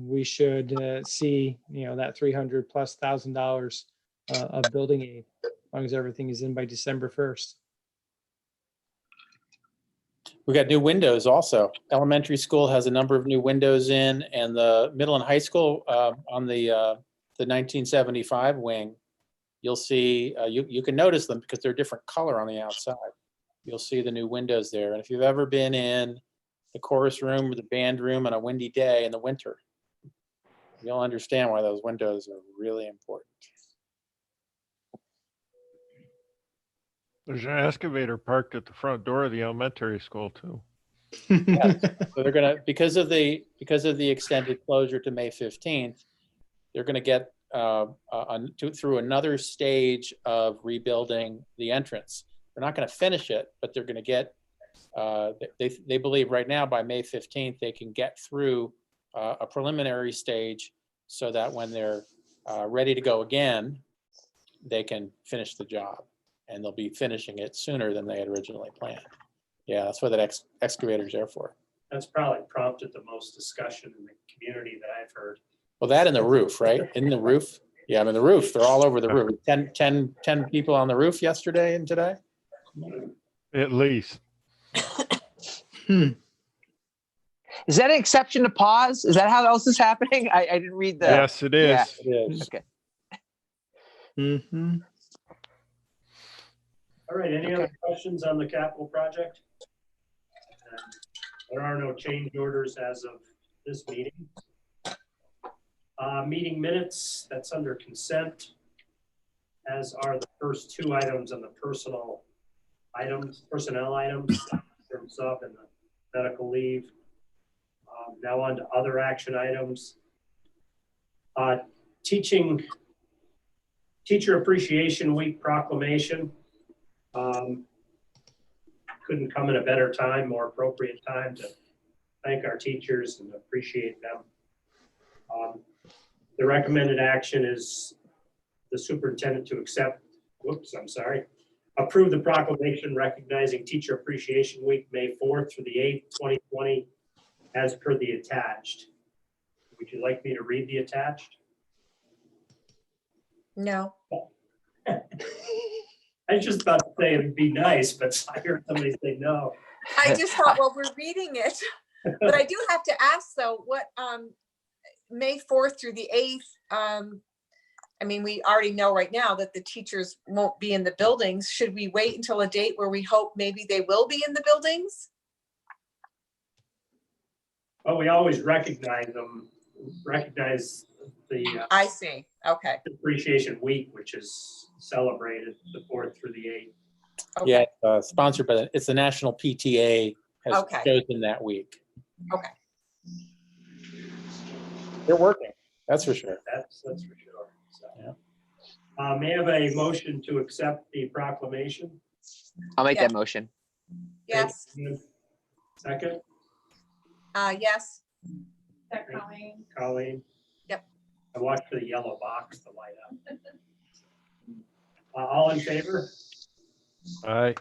we should see that $300,000+ of building aid, as long as everything is in by December 1st. we got new windows also. Elementary school has a number of new windows in, and the middle and high school on the 1975 wing, you'll see, you can notice them because they're a different color on the outside. You'll see the new windows there. And if you've ever been in the chorus room or the band room on a windy day in the winter, you'll understand why those windows are really important. There's an excavator parked at the front door of the elementary school too. Yes. So they're gonna, because of the extended closure to May 15th, they're gonna get through another stage of rebuilding the entrance. They're not gonna finish it, but they're gonna get, they believe right now by May 15th, they can get through a preliminary stage so that when they're ready to go again, they can finish the job. And they'll be finishing it sooner than they had originally planned. Yeah, that's what that excavator's there for. that's probably prompted the most discussion in the community that I've heard. Well, that and the roof, right? In the roof? Yeah, I mean, the roof, they're all over the roof. 10 people on the roof yesterday and today? At least. Is that an exception to pause? Is that how else is happening? I didn't read the. Yes, it is. Yeah. It is. Okay. Mm-hmm. All right, any other questions on the capital project? There are no change orders as of this meeting. Meeting minutes, that's under consent, as are the first 2 items on the personnel items, terms of and the medical leave. Now on to other action items. Teacher Appreciation Week proclamation. Couldn't come in a better time, more appropriate time to thank our teachers and appreciate them. The recommended action is the superintendent to approve the proclamation recognizing Teacher Appreciation Week, May 4th through the 8th, 2020, as per the attached. Would you like me to read the attached? No. I was just about to say it would be nice, but I heard somebody say no. I just thought, well, we're reading it. But I do have to ask though, what May 4th through the 8th, I mean, we already know right now that the teachers won't be in the buildings. Should we wait until a date where we hope maybe they will be in the buildings? Well, we always recognize the I see. Okay. Appreciation Week, which is celebrated the 4th through the 8th. Okay. Yeah, sponsored by, it's the National PTA has Okay. chosen that week. Okay. They're working, that's for sure. That's for sure. So, Yeah. may I have a motion to accept the proclamation? I'll make Yeah. that motion. Yes. Second, Yes. That Colleen. Colleen? Yep. I watched for the yellow box to light up. All in favor? Aye.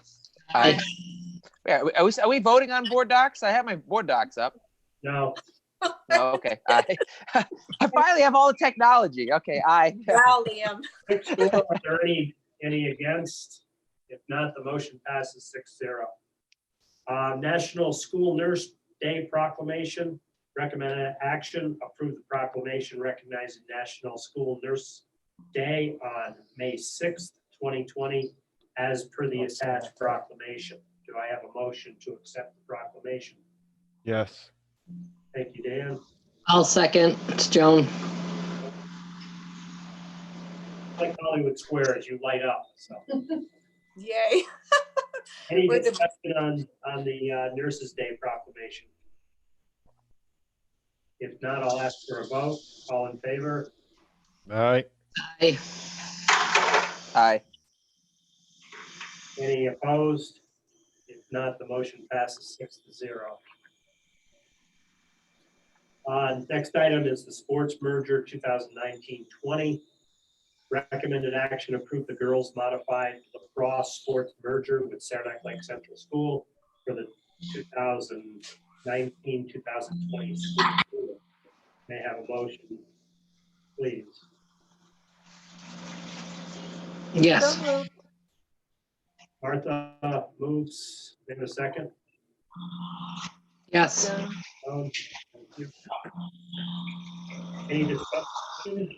Aye. Yeah, are we voting on board docs? I have my board docs up. No. No, okay. Aye. I finally have all the technology. Okay, aye. Wow, Liam. Are there any against? If not, the motion passes 6-0. National School Nurse Day Proclamation. Recommended action, approve the proclamation recognizing National School Nurse Day on May 6th, 2020, as per the attached proclamation. Do I have a motion to accept the proclamation? Yes. Thank you, Dan. I'll second. It's Joan. Like Hollywood Squares, you light up. So, Yay. any We're the- discussion on the Nurses Day proclamation? If not, I'll ask for a vote. All in favor? Aye. Aye. Aye. Any opposed? If not, the motion passes 6-0. Next item is the sports merger 2019-20. Recommended action, approve the girls modified lacrosse sports merger with Saranac Lake Central School for the 2019-2020 school year. May I have a motion, please? Yes. So moved. Martha moves. In a second. Yes. Joan. Thank you. Any discussion?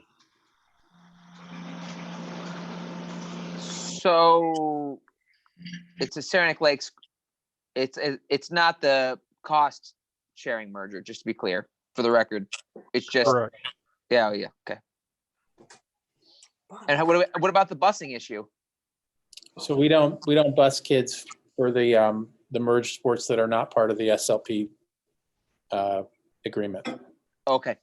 So it's a Saranac Lakes. It's not the cost sharing merger, just to be clear, for the record. It's just, Correct. yeah, okay. And what about the busing issue? So we don't bus kids for the merged sports that are not part of the SLP agreement. Okay,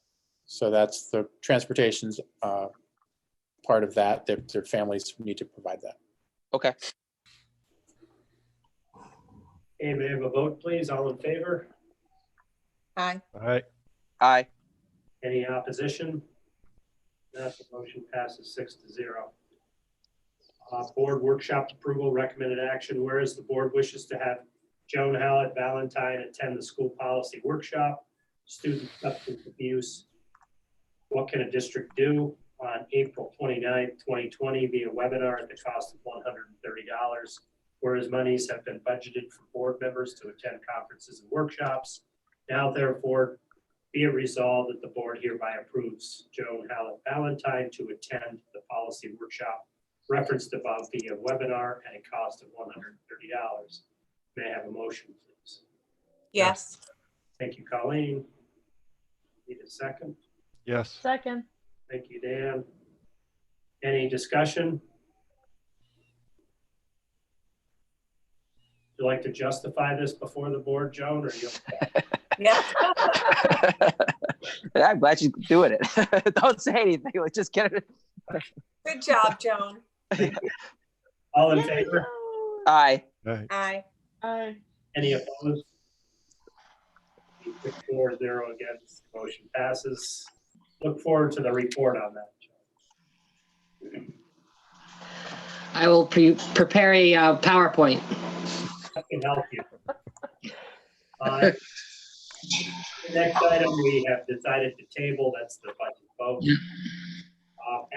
So that's the transportation's part of that. Their families need to provide that. okay. Okay, may I have a vote, please? All in favor? Aye. Aye. Aye. Any opposition? That the motion passes 6-0. Board workshop approval, recommended action. Whereas the board wishes to have Joan Hallett Valentine attend the school policy workshop, student substance abuse. What can a district do? On April 29th, 2020 via webinar at the cost of $130. Whereas monies have been budgeted for board members to attend conferences and workshops. Now therefore, be it resolved that the board hereby approves Joan Hallett Valentine to attend the policy workshop referenced above via webinar at a cost of $130. May I have a motion, please? Yes. Thank you, Colleen. Need a second? Yes. Second. Thank you, Dan. Any discussion? Would you like to justify this before the board, Joan, or you? Yeah. I'm glad you're doing it. Don't say anything. Let's just get it. Good job, Joan. All in Yay, favor? Joan. Aye. Aye. Aye. Aye. Any opposed? 4-0 against, motion passes. Look forward to the report on that. I will prepare a PowerPoint. I can help you. Next item we have decided to table, that's the budget vote.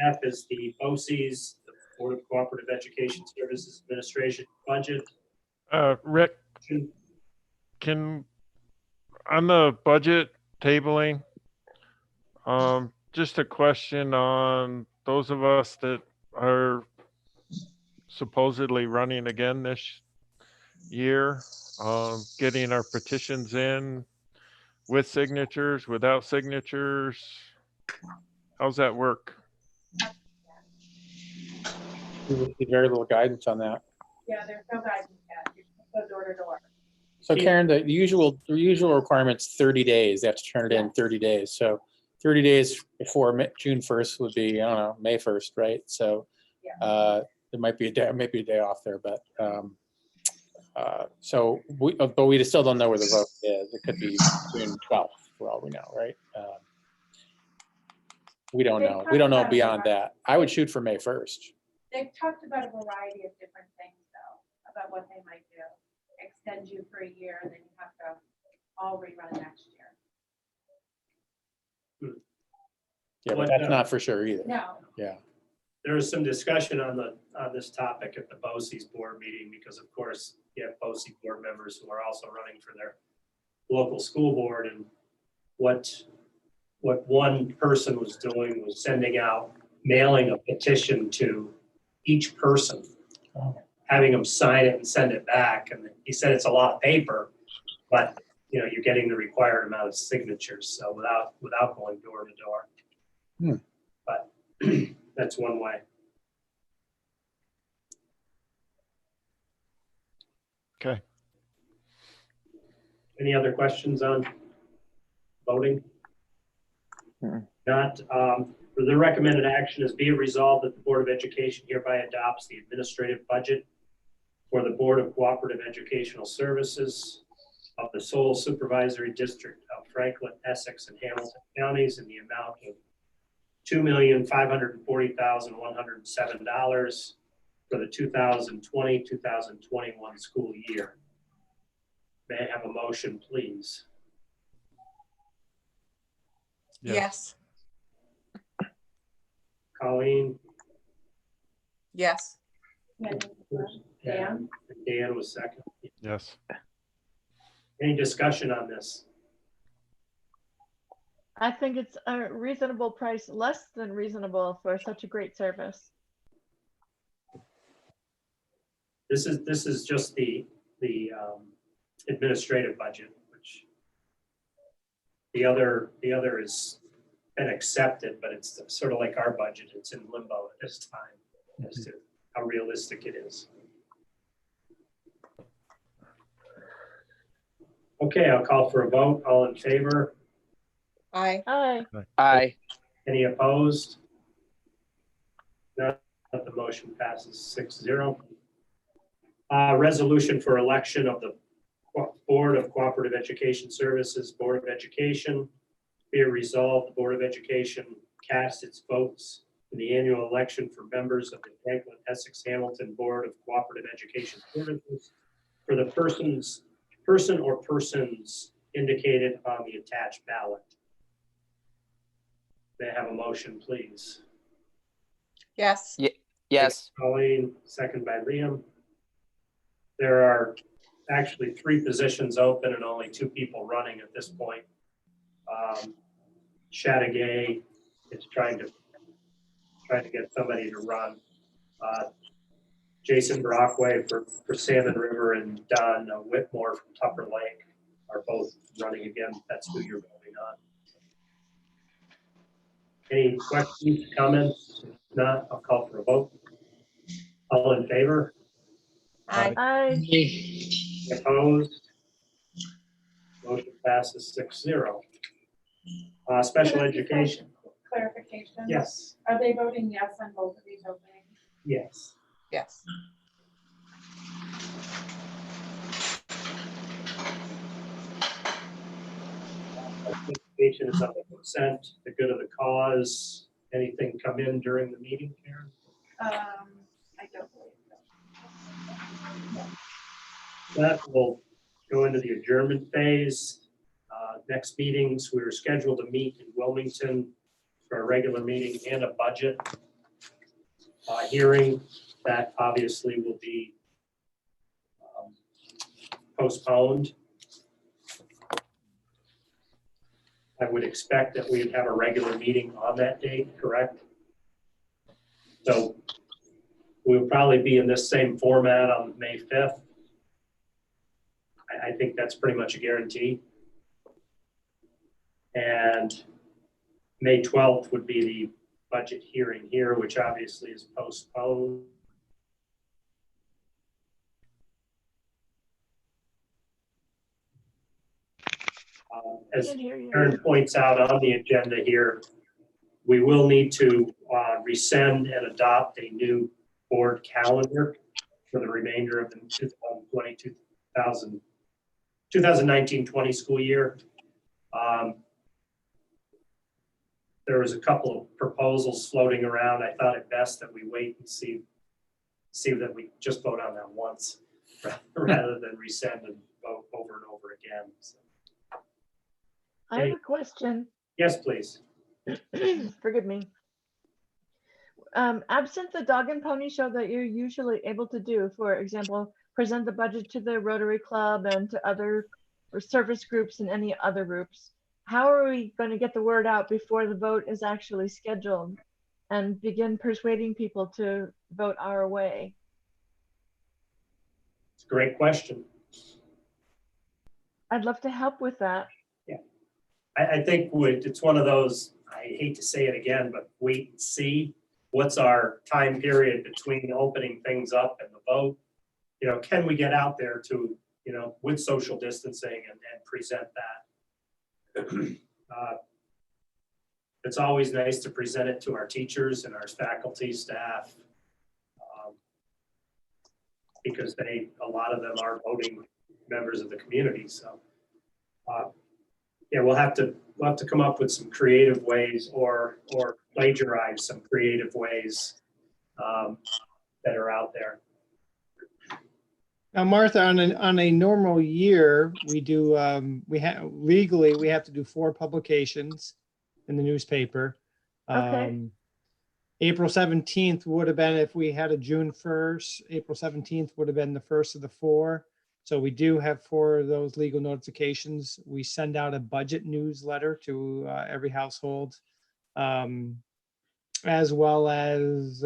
F is the BOCES, the Board of Cooperative Education Services Administration budget. Rick, can, on the budget tabling, just a question on those of us that are supposedly running again this year, getting our petitions in with signatures, without signatures. How's that work? We received very little guidance on that. Yeah, there's no guidance yet. You just go door to door. So Karen, the usual requirement's 30 days. They have to turn it in 30 days. So 30 days before June 1st would be, I don't know, May 1st, right? So there might be a day off there, but but we still don't know where the vote is. It could be June 12th for all we know, right? We don't know. We don't know beyond that. I would shoot for May 1st. They've talked about a variety of different things though, about what they might do. Extend you for a year and then you have to all rerun next year. Yeah, but that's not for sure either. No. Yeah. There was some discussion on this topic at the BOCES board meeting, because of course you have BOCES board members who are also running for their local school board, and what one person was doing was mailing a petition to each person, having them sign it and send it back. And he said it's a lot of paper, but you know, you're getting the required amount of signatures, so without going door to door. But that's one way. Okay. Any other questions on voting? Not. For the recommended action is be it resolved that the Board of Education hereby adopts the administrative budget for the Board of Cooperative Educational Services of the sole supervisory district of Franklin, Essex, and Hamilton counties in the amount of $2,540,107 for the 2020-2021 school year. May I have a motion, please? Yes. Colleen? Yes. Dan? Dan was second. Yes. Any discussion on this? I think it's a reasonable price, less than reasonable for such a great service. This is just the administrative budget, which the other has been accepted, but it's sort of like our budget. It's in limbo at this time as to how realistic it is. Okay, I'll call for a vote. All in favor? Aye. Aye. Aye. Any opposed? None. The motion passes 6-0. Resolution for election of the Board of Cooperative Education Services, Board of Education. Be it resolved, the Board of Education cast its votes in the annual election for members of the Franklin Essex Hamilton Board of Cooperative Education Services for the person or persons indicated on the attached ballot. May I have a motion, please? Yes. Yes. Colleen, second by Liam. There are actually 3 positions open and only 2 people running at this point. Chattagay is trying to get somebody to run. Jason Brockway for Salmon River and Don Whitmore from Tupper Lake are both running again. That's who you're voting on. Any questions, comments? If not, I'll call for a vote. All in favor? Aye. Aye. Opposed? Motion passes 6-0. Special education. Clarification. Yes. Are they voting yes on both of these openings? Yes. Yes. Education is on the consent, the good of the cause. Anything come in during the meeting, Karen? I don't believe so. That will go into the adjournment phase. Next meetings, we're scheduled to meet in Wilmington for a regular meeting and a budget hearing. That obviously will be postponed. I would expect that we would have a regular meeting on that date, correct? So we'll probably be in this same format on May 5th. I think that's pretty much a guarantee. And May 12th would be the budget hearing here, which obviously is postponed. As Can't hear you. Aaron points out on the agenda here, we will need to rescind and adopt a new board calendar for the remainder of the 2019-20 school year. There was a couple of proposals floating around. I thought it best that we wait and see that we just vote on that once rather than rescind and vote over and over again. So. I have a question. Yes, please. Forgive me. Absent the dog and pony show that you're usually able to do, for example, present the budget to the Rotary Club and to other service groups and any other groups, how are we going to get the word out before the vote is actually scheduled and begin persuading people to vote our way? It's a great question. I'd love to help with that. Yeah, I think it's one of those, I hate to say it again, but wait and see. What's our time period between opening things up and the vote? You know, can we get out there to, you know, with social distancing and present that? It's always nice to present it to our teachers and our faculty, staff, because a lot of them are voting members of the community. So, yeah, we'll have to come up with some creative ways or plagiarize some creative ways that are out there. Now, Martha, on a normal year, we do, legally, we have to do 4 publications in the newspaper. Okay. April 17th would have been, if we had a June 1st, April 17th would have been the first of the 4. So we do have 4 of those legal notifications. We send out a budget newsletter to every household, as well as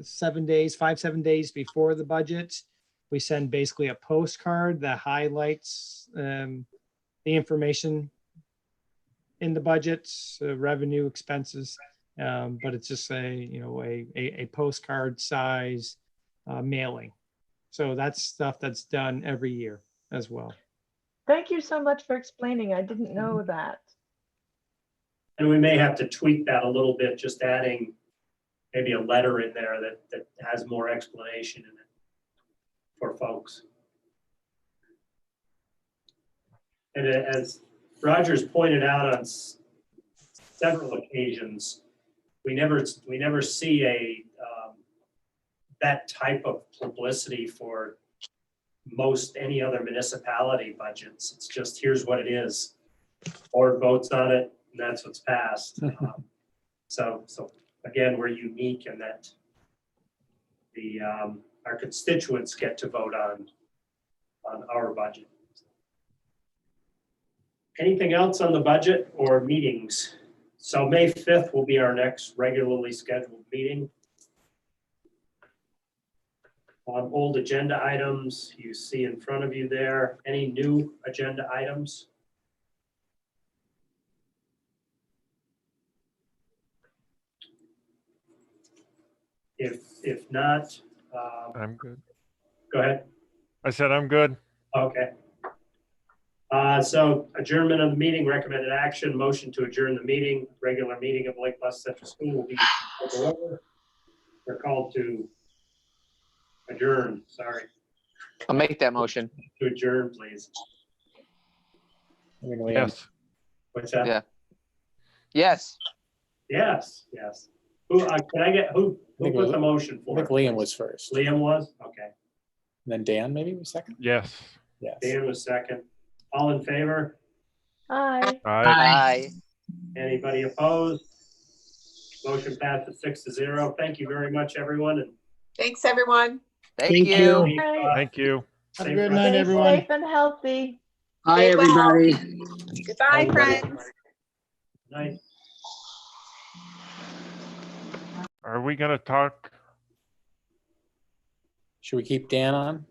7 days before the budget. We send basically a postcard that highlights the information in the budgets, revenue, expenses, but it's just a postcard size mailing. So that's stuff that's done every year as well. Thank you so much for explaining. I didn't know that. And we may have to tweak that a little bit, just adding maybe a letter in there that has more explanation in it for folks. And as Roger's pointed out on several occasions, we never see that type of publicity for most any other municipality budgets. It's just, here's what it is. Board votes on it, and that's what's passed. So again, we're unique in that our constituents get to vote on our budget. Anything else on the budget or meetings? So May 5th will be our next regularly scheduled meeting. Old agenda items you see in front of you there. Any new agenda items? If not, I'm good. go ahead. I said I'm good. Okay. So adjournment of the meeting, recommended action, motion to adjourn the meeting, regular meeting of Lake Placid Central School will be over. We're called to adjourn, sorry, I'll make that motion. to adjourn, please. Yes. What's that? Yeah. Yes. Yes, yes. Who, can I get, who think it put was- the motion I for? think Liam was first. Liam was? Okay. And then Dan maybe was second? Yes. Yes. Dan was second. All in favor? Hi. Aye. Aye. Anybody opposed? Motion passes 6-0. Thank you very much, everyone. And Thanks, everyone. Thank you. Bye. Thank you. Have a Safe good ride. night, Stay everyone. safe and healthy. Bye, Stay well. everybody. Goodbye, Everybody. friends. Night. Are we gonna talk? Should we keep Dan on?